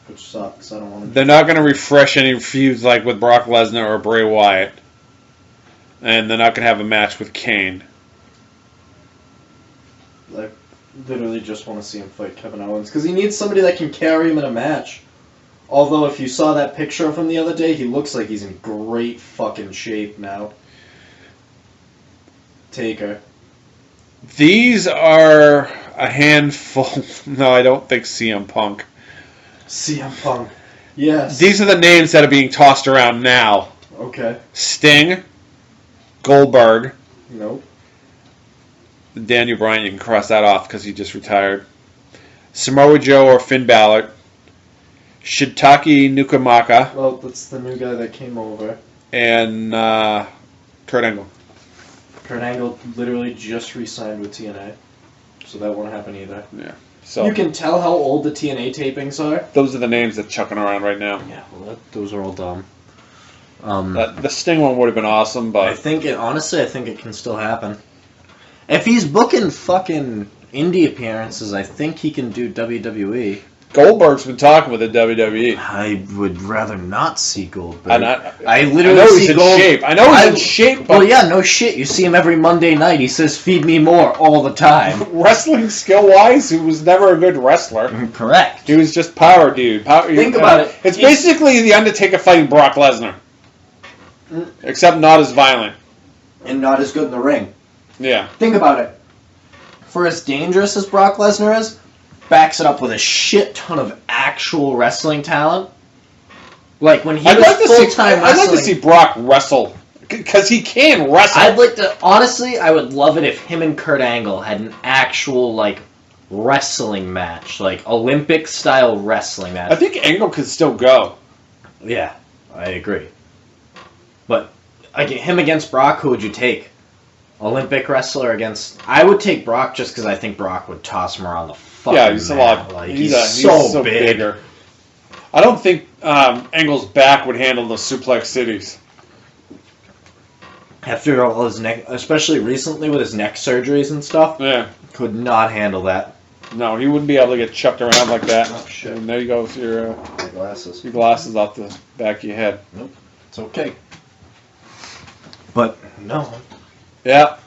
Which sucks. I don't want to... They're not going to refresh any feuds like with Brock Lesnar or Bray Wyatt. And they're not going to have a match with Kane. I literally just want to see him fight Kevin Owens. Because he needs somebody that can carry him in a match. Although, if you saw that picture of him the other day, he looks like he's in great fucking shape now. Taker. These are a handful. No, I don't think CM Punk. CM Punk. Yes. These are the names that are being tossed around now. Okay. Sting. Goldberg. Nope. Daniel Bryan, you can cross that off because he just retired. Samoa Joe or Finn Balor. Shiitake Nakamura. Well, that's the new guy that came over. And Kurt Angle. Kurt Angle literally just re-signed with TNA. So that won't happen either. Yeah. So you can tell how old the TNA tapings are. Those are the names that's chucking around right now. Yeah, well, those are all dumb. The Sting one would have been awesome, but... Honestly, I think it can still happen. If he's booking fucking indie appearances, I think he can do WWE. Goldberg's been talking with the WWE. I would rather not see Goldberg. I literally know see he's in Goldberg. shape. I know he's in shape. But well, yeah, no shit. You see him every Monday night. He says, "Feed me more" all the time. Wrestling skill-wise, he was never a good wrestler. Correct. He was just power dude. Think about it. It's basically the Undertaker fighting Brock Lesnar. Except not as violent. And not as good in the ring. Yeah. Think about it. For as dangerous as Brock Lesnar is, backs it up with a shit ton of actual wrestling talent. Like when he was full-time wrestling. I'd like to see Brock wrestle. Because he can wrestle. Honestly, I would love it if him and Kurt Angle had an actual, like, wrestling match. Like, Olympic-style wrestling match. I think Angle could still go. Yeah. I agree. But him against Brock, who would you take? Olympic wrestler against... I would take Brock just because I think Brock would toss him around the fucking he's mat. a lot. Like, He's so big. bigger. I don't think Angle's back would handle the suplex cities. After all his neck, especially recently with his neck surgeries and stuff, could not handle that. No, he wouldn't be able to get chucked around like that. Oh, shit. And there you go with your glasses. Your glasses off the back of your head. Nope, it's okay. But no. Yeah.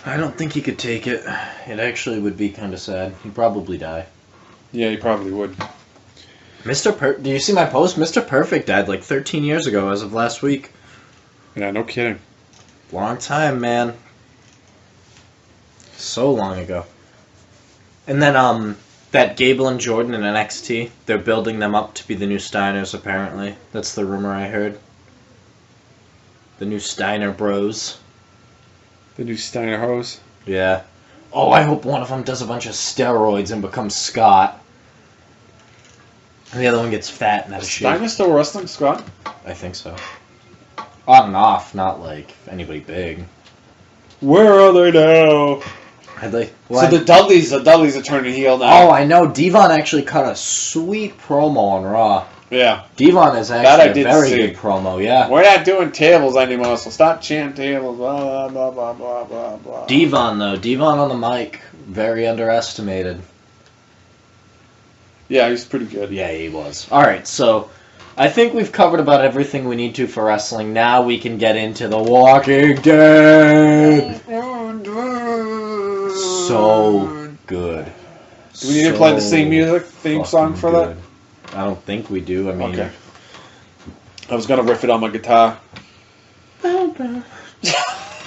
I don't think he could take it. It actually would be kind of sad. He'd probably die. Yeah, he probably would. Do you see my post? Mr. Perfect died like 13 years ago as of last week. Yeah, no kidding. Long time, man. So long ago. And then, that Gable and Jordan in NXT, they're building them up to be the new Steiners, apparently. That's the rumor I heard. The new Steiner bros. The new Steiner hose? Yeah. Oh, I hope one of them does a bunch of steroids and becomes Scott. And the other one gets fat and has a shape. Steiner still wrestling, Scott? I think so. On and off, not like anybody big. Where are they now? Had they? So the Dudleys are turning heel now. Oh, I know. Devon actually cut a sweet promo on Raw. Yeah. Devon is actually a very good promo, yeah. We're not doing tables anymore, so stop chanting tables, blah, blah, blah, blah, blah, blah. Devon, though. Devon on the mic, very underestimated. Yeah, he's pretty good. Yeah, he was. Alright, so I think we've covered about everything we need to for wrestling. Now we can get into The Walking Dead. So good. Do we need to play the theme song for that? I don't think we do. I mean, okay. I was gonna riff it on my guitar.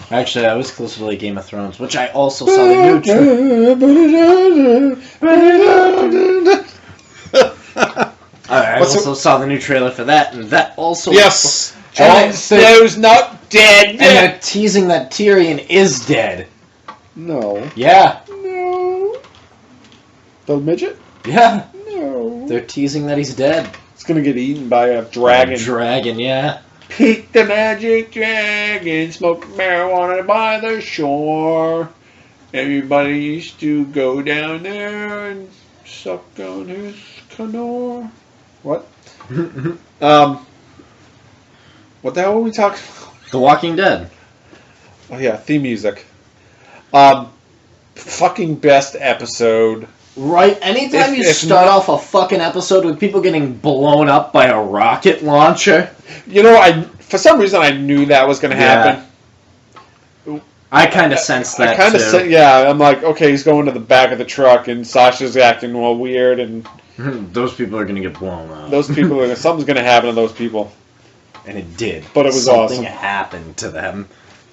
Actually, I was closer to like Game of Thrones, which I also saw the new I also saw the new trailer for that, and that also yes. Jon Snow's not dead yet. And they're teasing that Tyrion is dead. No. Yeah. No. The midget? Yeah. No. They're teasing that he's dead. He's gonna get eaten by a dragon. Dragon, yeah. Pete the magic dragon smoked marijuana by the shore. Everybody used to go down there and suck on his canor. What? What the hell were we talking about? The Walking Dead. Oh yeah, theme music. Fucking best episode. Right, anytime you start off a fucking episode with people getting blown up by a rocket launcher. You know, for some reason I knew that was going to happen. I kind of sensed that, too. Yeah, I'm like, okay, he's going to the back of the truck, and Sasha's acting all weird, and... Those people are going to get blown up. Those people, something's going to happen to those people. And it did. But it was Something awesome. happened to them,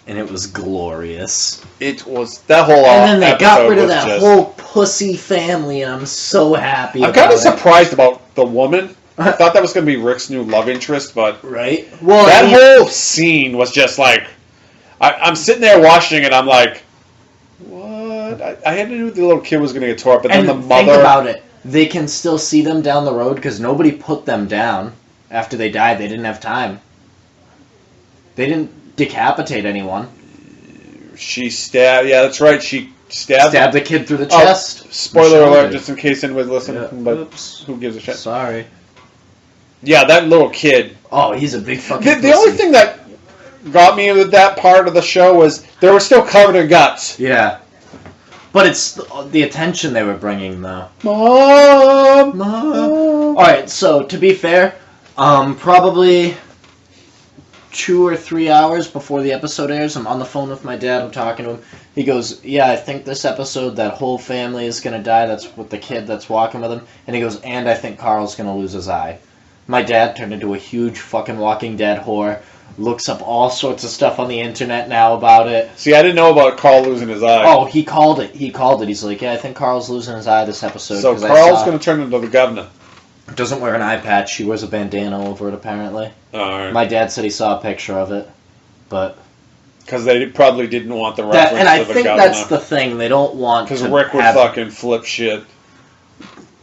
and it was glorious. It was, that whole And then they got rid of that whole pussy family, and I'm so happy about it. I'm kind of surprised about the woman. I thought that was going to be Rick's new love interest, but... Right? Well, that whole scene was just like... I'm sitting there watching it, I'm like... What? I had to knew the little kid was going to get tore up, but then the mother... think about it. They can still see them down the road because nobody put them down after they died. They didn't have time. They didn't decapitate anyone. She stabbed... Yeah, that's right. She stabbed the kid through the chest. Spoiler alert, just in case anybody's listening. Yeah. But Oops. who gives a shit? Sorry. Yeah, that little kid. Oh, he's a big fucking The only thing that got me into that part of the show was they were still covered in guts. Yeah. But it's the attention they were bringing, though. Mom! Alright, so, to be fair, probably 2 or 3 hours before the episode airs, I'm on the phone with my dad, I'm talking to him. He goes, yeah, I think this episode, that whole family is going to die, that's with the kid that's walking with him. And he goes, and I think Carl's going to lose his eye. My dad turned into a huge fucking Walking Dead whore. Looks up all sorts of stuff on the internet now about it. See, I didn't know about Carl losing his eye. Oh, he called it. He's like, yeah, I think Carl's losing his eye this episode. So Carl's going to turn into the governor. Doesn't wear an eye patch. She wears a bandana over it, apparently. Alright. My dad said he saw a picture of it, but... Because they probably didn't want the reference and I to the think governor. that's the thing. They don't want to because Rick would fucking flip shit.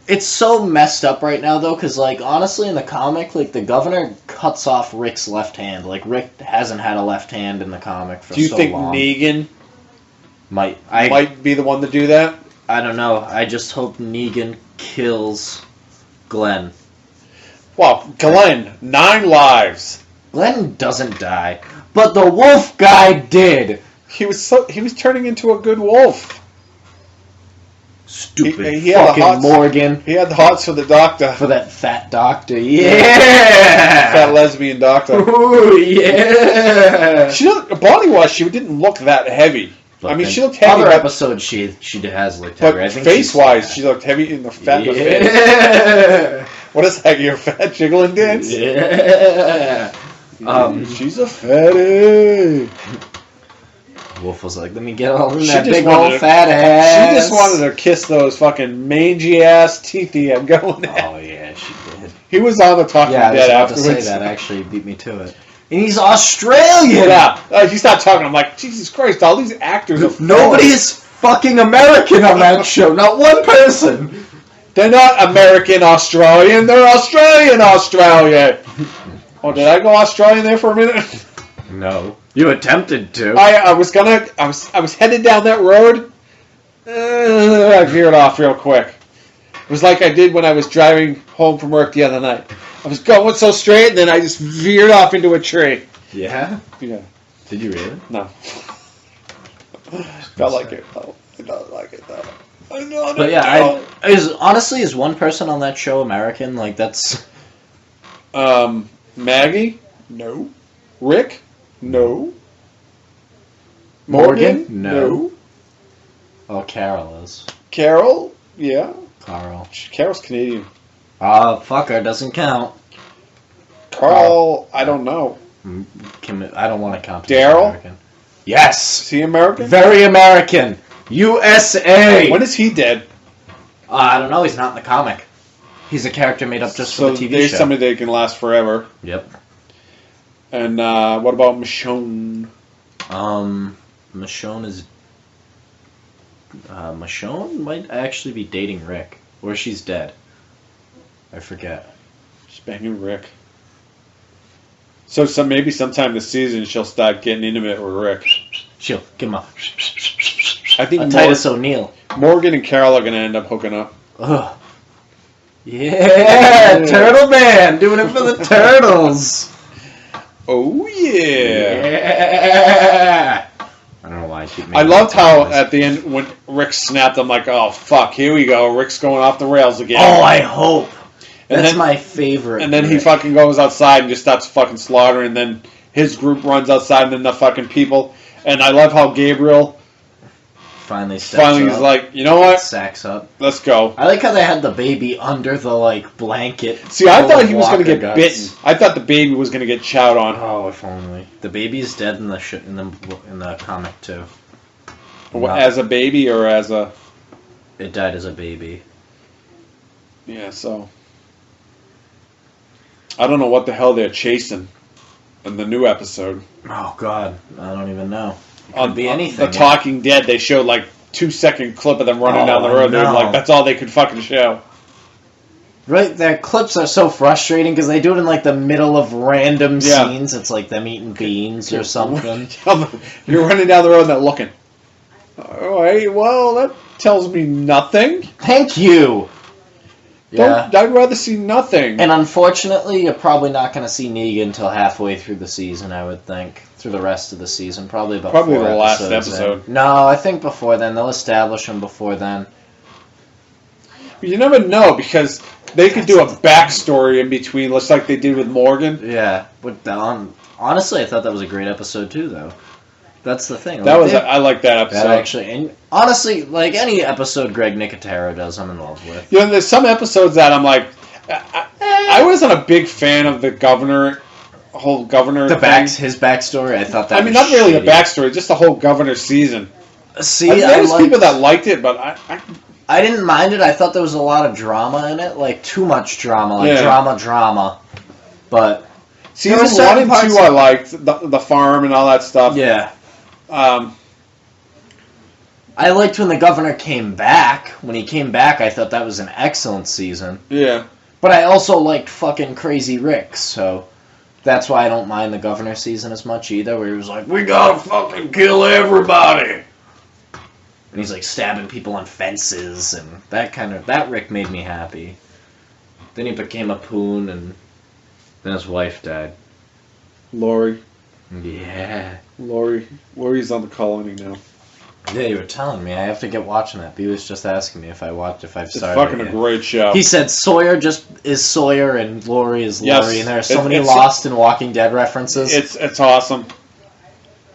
It's so messed up right now, though, because, like, honestly, in the comic, like, the governor cuts off Rick's left hand. Like, Rick hasn't had a left hand in the comic for so long. Do you think Negan might be the one to do that? I don't know. I just hope Negan kills Glenn. Well, Glenn, 9 lives. Glenn doesn't die, but the wolf guy did. He was turning into a good wolf. Stupid he had fucking Morgan. He had the hots for the doctor. For that fat doctor, yeah! Fat lesbian doctor. Ooh, yeah! Body-wise, she didn't look that heavy. Look, I mean, she looked heavy. Other episodes, she has looked heavy. But I think face-wise, she looked heavy in the fat in the face. What is that, your fat jiggling dance? Yeah! She's a fatty. Wolf was like, let me get all in that big old fat ass. She just wanted to kiss those fucking mangy ass teeth he had going at. Oh, yeah, she did. He was on the Talking Dead afterwards. I was about to say that, actually beat me to it. And he's Australian! Yeah, he stopped talking. I'm like, Jesus Christ, all these actors are Nobody is fucking American on that show. Not one person. They're not American Australian. They're Australian Australian. Oh, did I go Australian there for a minute? No. You attempted to. I was headed down that road. I veered off real quick. It was like I did when I was driving home from work the other night. I was going so straight, and then I just veered off into a tree. Yeah? Yeah. Did you really? No. Felt like it, though. I don't like it, though. But yeah, is one person on that show American? Like, that's... Maggie? No. Rick? No. Morgan? No. Oh, Carol is. Carol? Yeah. Carol's Canadian. Fucker, doesn't count. Carl, I don't know. I don't want to count. Daryl? Yes! Is he American? Very American. USA! When is he dead? I don't know, he's not in the comic. He's a character made up just for the TV show. So there's somebody that can last forever. Yep. And what about Michonne? Michonne is... Michonne might actually be dating Rick. Or she's dead. I forget. She's banging Rick. So maybe sometime this season she'll start getting intimate with Rick. She'll give him a... I think Titus O'Neil. Morgan and Carol are going to end up hooking up. Ugh. Yeah, Turtle Man, doing it for the turtles. Oh yeah. Yeah. I don't know why I keep making I loved how at the end when Rick snapped, I'm like, oh fuck, here we go. Rick's going off the rails again. Oh, I hope. And That's my favorite. And then he fucking goes outside and just starts fucking slaughtering. And then his group runs outside, and then the fucking people. And I love how Gabriel finally is like, you know what? Sacks up. Let's go. I like how they had the baby under the blanket. See, I thought he was going to get bitten. I thought the baby was going to get chowed on. Oh, if only. The baby's dead in the comic too. As a baby or as a? It died as a baby. Yeah, so I don't know what the hell they're chasing in the new episode. Oh God, I don't even know. It could be anything. The Talking Dead, they showed like 2-second clip of them running down the road. They were like, that's all they could fucking show. Right, their clips are so frustrating because they do it in like the middle of random scenes. It's like them eating beans or something. You're running down the road and they're looking. All right, well, that tells me nothing. Thank you. Yeah. I'd rather see nothing. And unfortunately, you're probably not going to see Negan until halfway through the season, I would think. Through the rest of the season. Probably the last episode. No, I think before then. They'll establish him before then. You never know, because they could do a backstory in between, just like they did with Morgan. Yeah. But honestly, I thought that was a great episode, too, though. That's the thing. I like that episode. And honestly, like any episode Greg Nicotero does, I'm in love with. You know, there's some episodes that I'm like, I wasn't a big fan of the whole governor. His backstory. I thought that. I mean, not really the backstory, just the whole governor season. See, there's people that liked it, but I didn't mind it. I thought there was a lot of drama in it, like too much drama, drama. But season 1 and 2, I liked the farm and all that stuff. Yeah. I liked when the governor came back. When he came back, I thought that was an excellent season. Yeah. But I also liked fucking Crazy Rick, so that's why I don't mind the governor season as much either, where he was like, we gotta fucking kill everybody! And he's like stabbing people on fences, and that Rick made me happy. Then he became a poon, and then his wife died. Lori. Yeah. Lori's on the colony now. Yeah, you were telling me. I have to get watching that. B was just asking me if I've started. It's fucking a great show. He said Sawyer just is Sawyer and Lori is Lori, and there are so many Lost and Walking Dead references. It's awesome.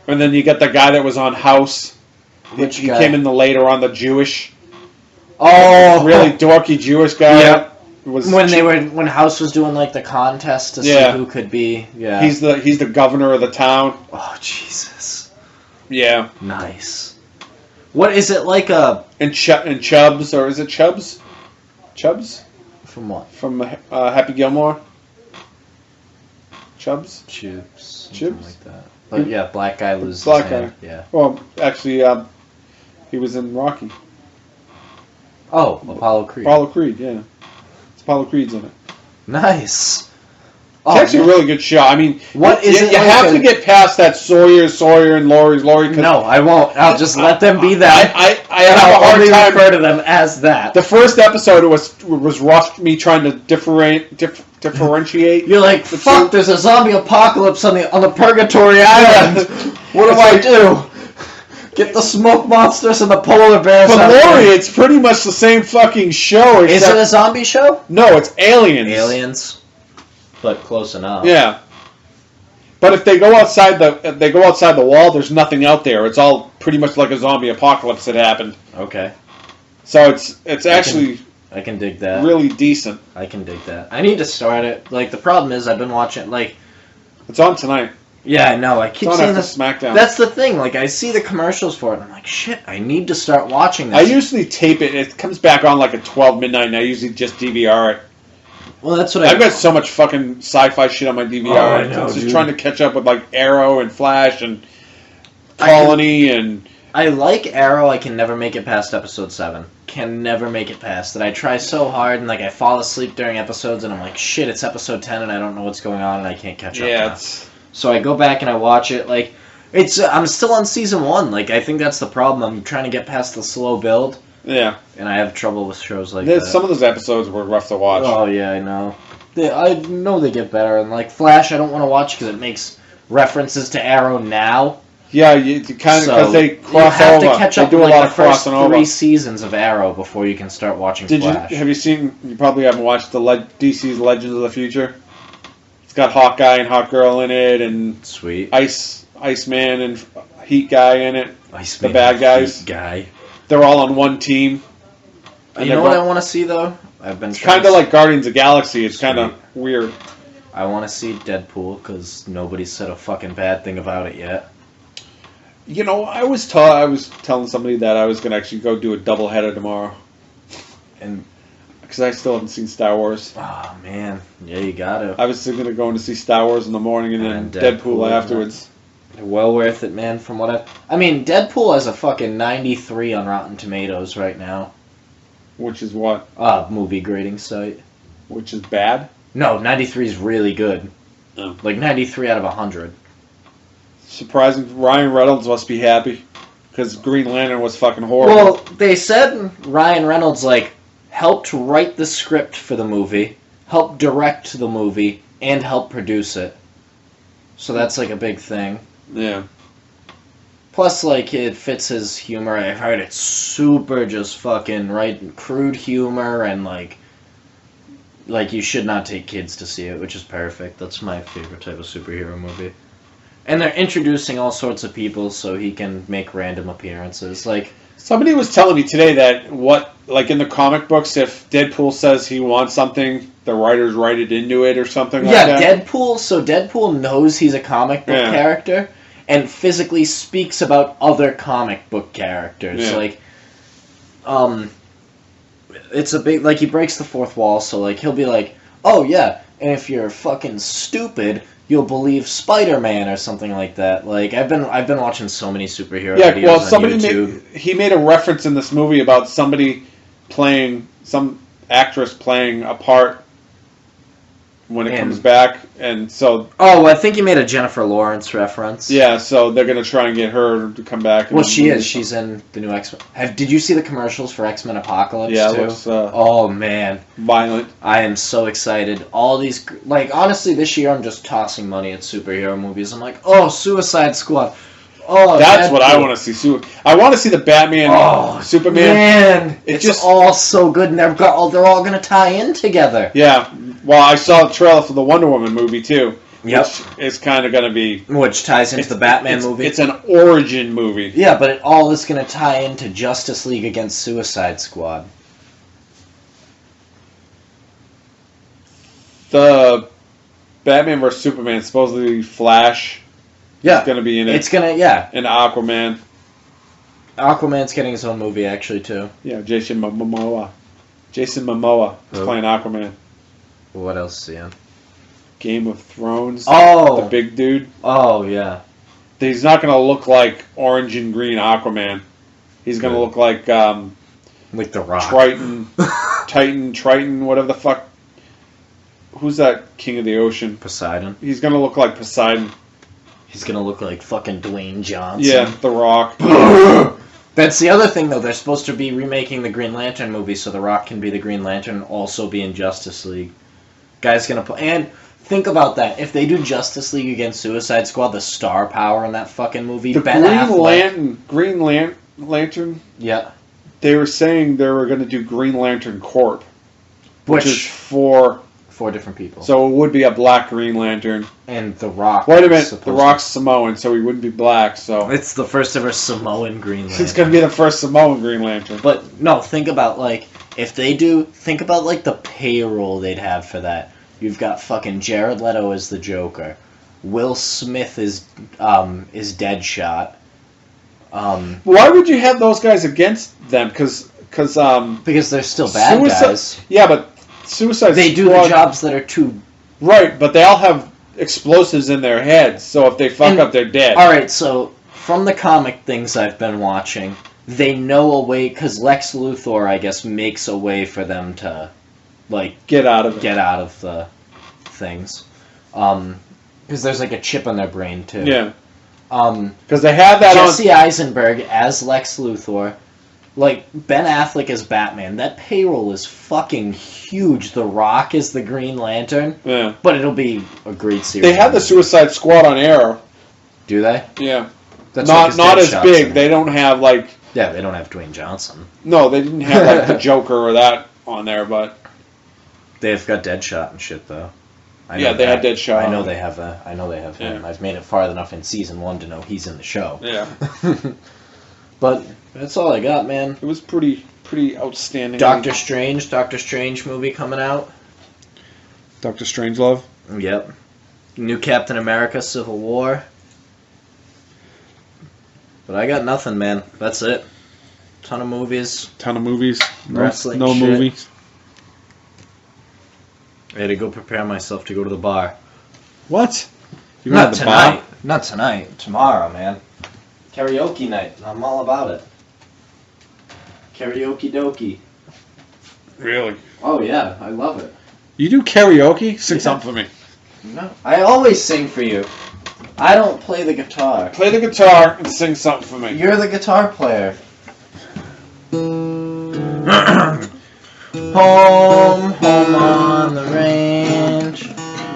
And then you get the guy that was on House. Which he guy? came in later on, the Jewish. Oh, really dorky Jewish guy. Yep. When House was doing like the contest to see who could be. Yeah. He's the governor of the town. Oh Jesus. Yeah. Nice. What is it like a... And Chubbs, or is it Chubbs? Chubbs? From what? From Happy Gilmore? Chubbs? Chibs. Chibs? Like that. But yeah, black guy loses Black his hand. guy. Yeah. Well, actually, he was in Rocky. Oh, Apollo Creed. Apollo Creed, yeah. Apollo Creed's in it. Nice. It's actually a really good show. I mean, what is it? You have to get past that Sawyer and Lori. No, I won't. I'll just let them be that. I have a hard time refer to them as that. The first episode was rough. Me trying to differentiate. You're like, fuck. There's a zombie apocalypse on the Purgatory Island. What do I do? Get the smoke monsters and the polar bears. For Lori, it's pretty much the same fucking show. Is it a zombie show? No, it's aliens. Aliens. But close enough. Yeah. But if they go outside the wall, there's nothing out there. It's all pretty much like a zombie apocalypse that happened. Okay. So it's actually I can dig that. Really decent. I can dig that. I need to start it. Like the problem is I've been watching it's on tonight. Yeah, I know. I keep seeing this. SmackDown. That's the thing. Like I see the commercials for it, and I'm like, shit. I need to start watching this. I usually tape it. It comes back on like at 12 midnight, and I usually just DVR it. Well, that's what I've got so much fucking sci-fi shit on my DVR. Oh, I know, it's just dude. trying to catch up with like Arrow and Flash and Colony and. I like Arrow. I can never make it past episode 7. Can never make it past it. I try so hard, and like I fall asleep during episodes, and I'm like, shit, it's episode 10, and I don't know what's going on, and I can't catch up. Yeah. So I go back and I watch it. Like I'm still on season 1. Like I think that's the problem. I'm trying to get past the slow build. Yeah. And I have trouble with shows like that. Some of those episodes were rough to watch. Oh, yeah, I know. I know they get better. And, like, Flash, I don't want to watch because it makes references to Arrow now. Yeah, you kind of, because they cross over. You have to catch up with like, the first 3 seasons of Arrow before you can start watching Flash. Have you seen, you probably haven't watched DC's Legends of the Future? It's got Hawkeye and Hawkgirl in it, and Sweet. Iceman and Heat Guy in it. Iceman the bad guys. Heat Guy. They're all on one team. You know what I want to see, though? It's kind of like Guardians of the Galaxy. It's kind of weird. I want to see Deadpool, because nobody said a fucking bad thing about it yet. You know, I was telling somebody that I was going to actually go do a doubleheader tomorrow. And because I still haven't seen Star Wars. Oh, man. Yeah, you got to. I was still going to go in to see Star Wars in the morning and then Deadpool afterwards. Well worth it, man, from what I mean, Deadpool has a fucking 93 on Rotten Tomatoes right now. Which is what? Movie grading site. Which is bad? No, 93 is really good. Oh. Like 93 out of 100. Surprising. Ryan Reynolds must be happy. Because Green Lantern was fucking horrible. Well, they said Ryan Reynolds, helped write the script for the movie, helped direct the movie, and helped produce it. So that's, a big thing. Yeah. Plus, it fits his humor. I've heard it's super just fucking, crude humor, and, you should not take kids to see it, which is perfect. That's my favorite type of superhero movie. And they're introducing all sorts of people so he can make random appearances. Somebody was telling me today that in the comic books, if Deadpool says he wants something, the writers write it into it or something like that. Yeah, Deadpool knows he's a comic book character and physically speaks about other comic book characters. Yeah. It's a big, he breaks the fourth wall, so, he'll be like, oh, yeah, And if you're fucking stupid, you'll believe Spider-Man or something like that. Like, I've been watching so many superhero videos on YouTube. He made a reference in this movie about some actress playing a part when it comes back, and so... Oh, I think he made a Jennifer Lawrence reference. Yeah, so they're going to try and get her to come back. Well, she is. She's in the new X-Men. Did you see the commercials for X-Men Apocalypse, too? It looks... oh, man. Violent. I am so excited. All these... Like, honestly, this year I'm just tossing money at superhero movies. I'm like, oh, Suicide Squad. Oh, that's what I want to see. I want to see the Batman, Superman. Man, it's just all so good, and they're all going to tie in together. Yeah. Well, I saw the trailer for the Wonder Woman movie too. Yep. Which is kind of going to be... Which ties into the Batman movie. It's an origin movie. Yeah, but it all is going to tie into Justice League against Suicide Squad. The Batman vs. Superman, supposedly Flash... Yeah, it's going to be in it. It's going to, yeah. And Aquaman. Aquaman's getting his own movie, actually, too. Yeah, Jason Momoa. Jason Momoa is playing Aquaman. What else is he in? Game of Thrones. Oh! The big dude. Oh, yeah. He's not going to look like orange and green Aquaman. He's going to look like... like The Rock. Triton, whatever the fuck. Who's that king of the ocean? Poseidon. He's going to look like Poseidon. He's gonna look like fucking Dwayne Johnson. Yeah, The Rock. That's the other thing, though. They're supposed to be remaking the Green Lantern movie, so The Rock can be the Green Lantern and also be in Justice League. Guy's gonna put... And think about that. If they do Justice League against Suicide Squad, the star power in that fucking movie... The Ben Affleck. Green Lantern? Yeah. They were saying they were going to do Green Lantern Corp. Which is four different people. So it would be a black Green Lantern. And The Rock. Wait a minute, The Rock's Samoan, so he wouldn't be black, so... It's the first ever Samoan Green Lantern. It's going to be the first Samoan Green Lantern. But, no, think about, like, if they do... Think about, like, the payroll they'd have for that. You've got fucking Jared Leto as the Joker. Will Smith is Deadshot. Why would you have those guys against them? Because they're still bad guys. Yeah, but Suicide Squad... They do the jobs that are too... Right, but they all have explosives in their heads, so if they fuck up, they're dead. Alright, so, from the comic things I've been watching, they know a way... Because Lex Luthor, I guess, makes a way for them to, like... Get out of the things. Because there's, like, a chip in their brain, too. Yeah. Because they have that Jesse Eisenberg as Lex Luthor. Like, Ben Affleck as Batman. That payroll is fucking huge. The Rock is the Green Lantern. Yeah. But it'll be a great series. They have the Suicide Squad on Arrow. Do they? Yeah. That's not as big. They don't have, like... Yeah, they don't have Dwayne Johnson. No, they didn't have, like, the Joker or that on there, but... They've got Deadshot and shit, though. They had Deadshot. I know they have him. I've made it far enough in season 1 to know he's in the show. Yeah. But that's all I got, man. It was pretty outstanding. Doctor Strange movie coming out. Doctor Strangelove? Yep. New Captain America, Civil War. But I got nothing, man. That's it. Ton of movies. Wrestling No shit. movies. I had to go prepare myself to go to the bar. What? You're not tonight. Not tonight. Tomorrow, man. Karaoke night. I'm all about it. Karaoke dokie. Really? Oh, yeah. I love it. You do karaoke? Sing something for me. No. I always sing for you. I don't play the guitar. Play the guitar and sing something for me. You're the guitar player. Home on the range,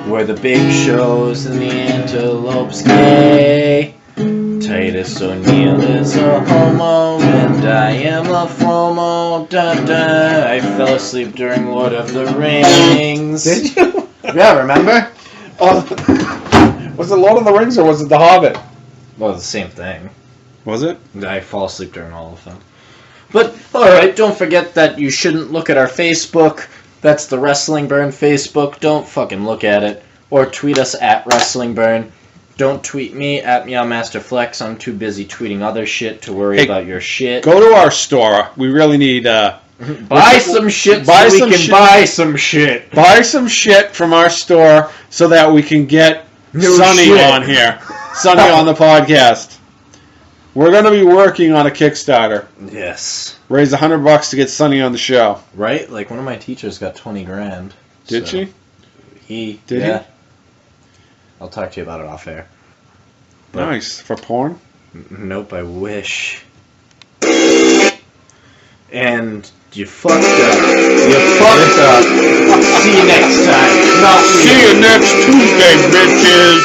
where the big shows and the antelopes gay. Titus O'Neil is a homo, and I am a FOMO. Dun, dun. I fell asleep during Lord of the Rings. Did you? Yeah, remember? Was it Lord of the Rings or was it The Hobbit? Well, the same thing. Was it? I fall asleep during all of them. But, alright, don't forget that you shouldn't look at our Facebook. That's the Wrestling Burn Facebook. Don't fucking look at it. Or tweet us at Wrestling Burn. Don't tweet me at MeowMasterFlex. I'm too busy tweeting other shit to worry about your shit. Go to our store. We really need Buy some shit buy so some we can shit. buy some shit. Buy some shit from our store so that we can get Sonny shit. on here. Sonny on the podcast. We're going to be working on a Kickstarter. Yes. Raise $100 to get Sonny on the show. Right? Like, one of my teachers got 20 grand. Did she? Did he? I'll talk to you about it off air. Nice. For porn? Nope, I wish. And you fucked up. You fucked up. See you next time. See you next Tuesday, bitches.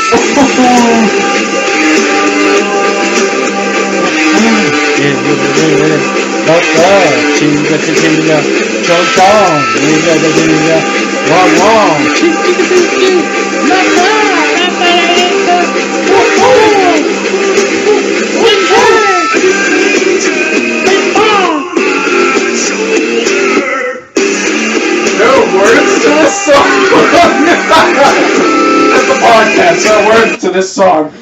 Words to this song. That's the podcast. Words to this song.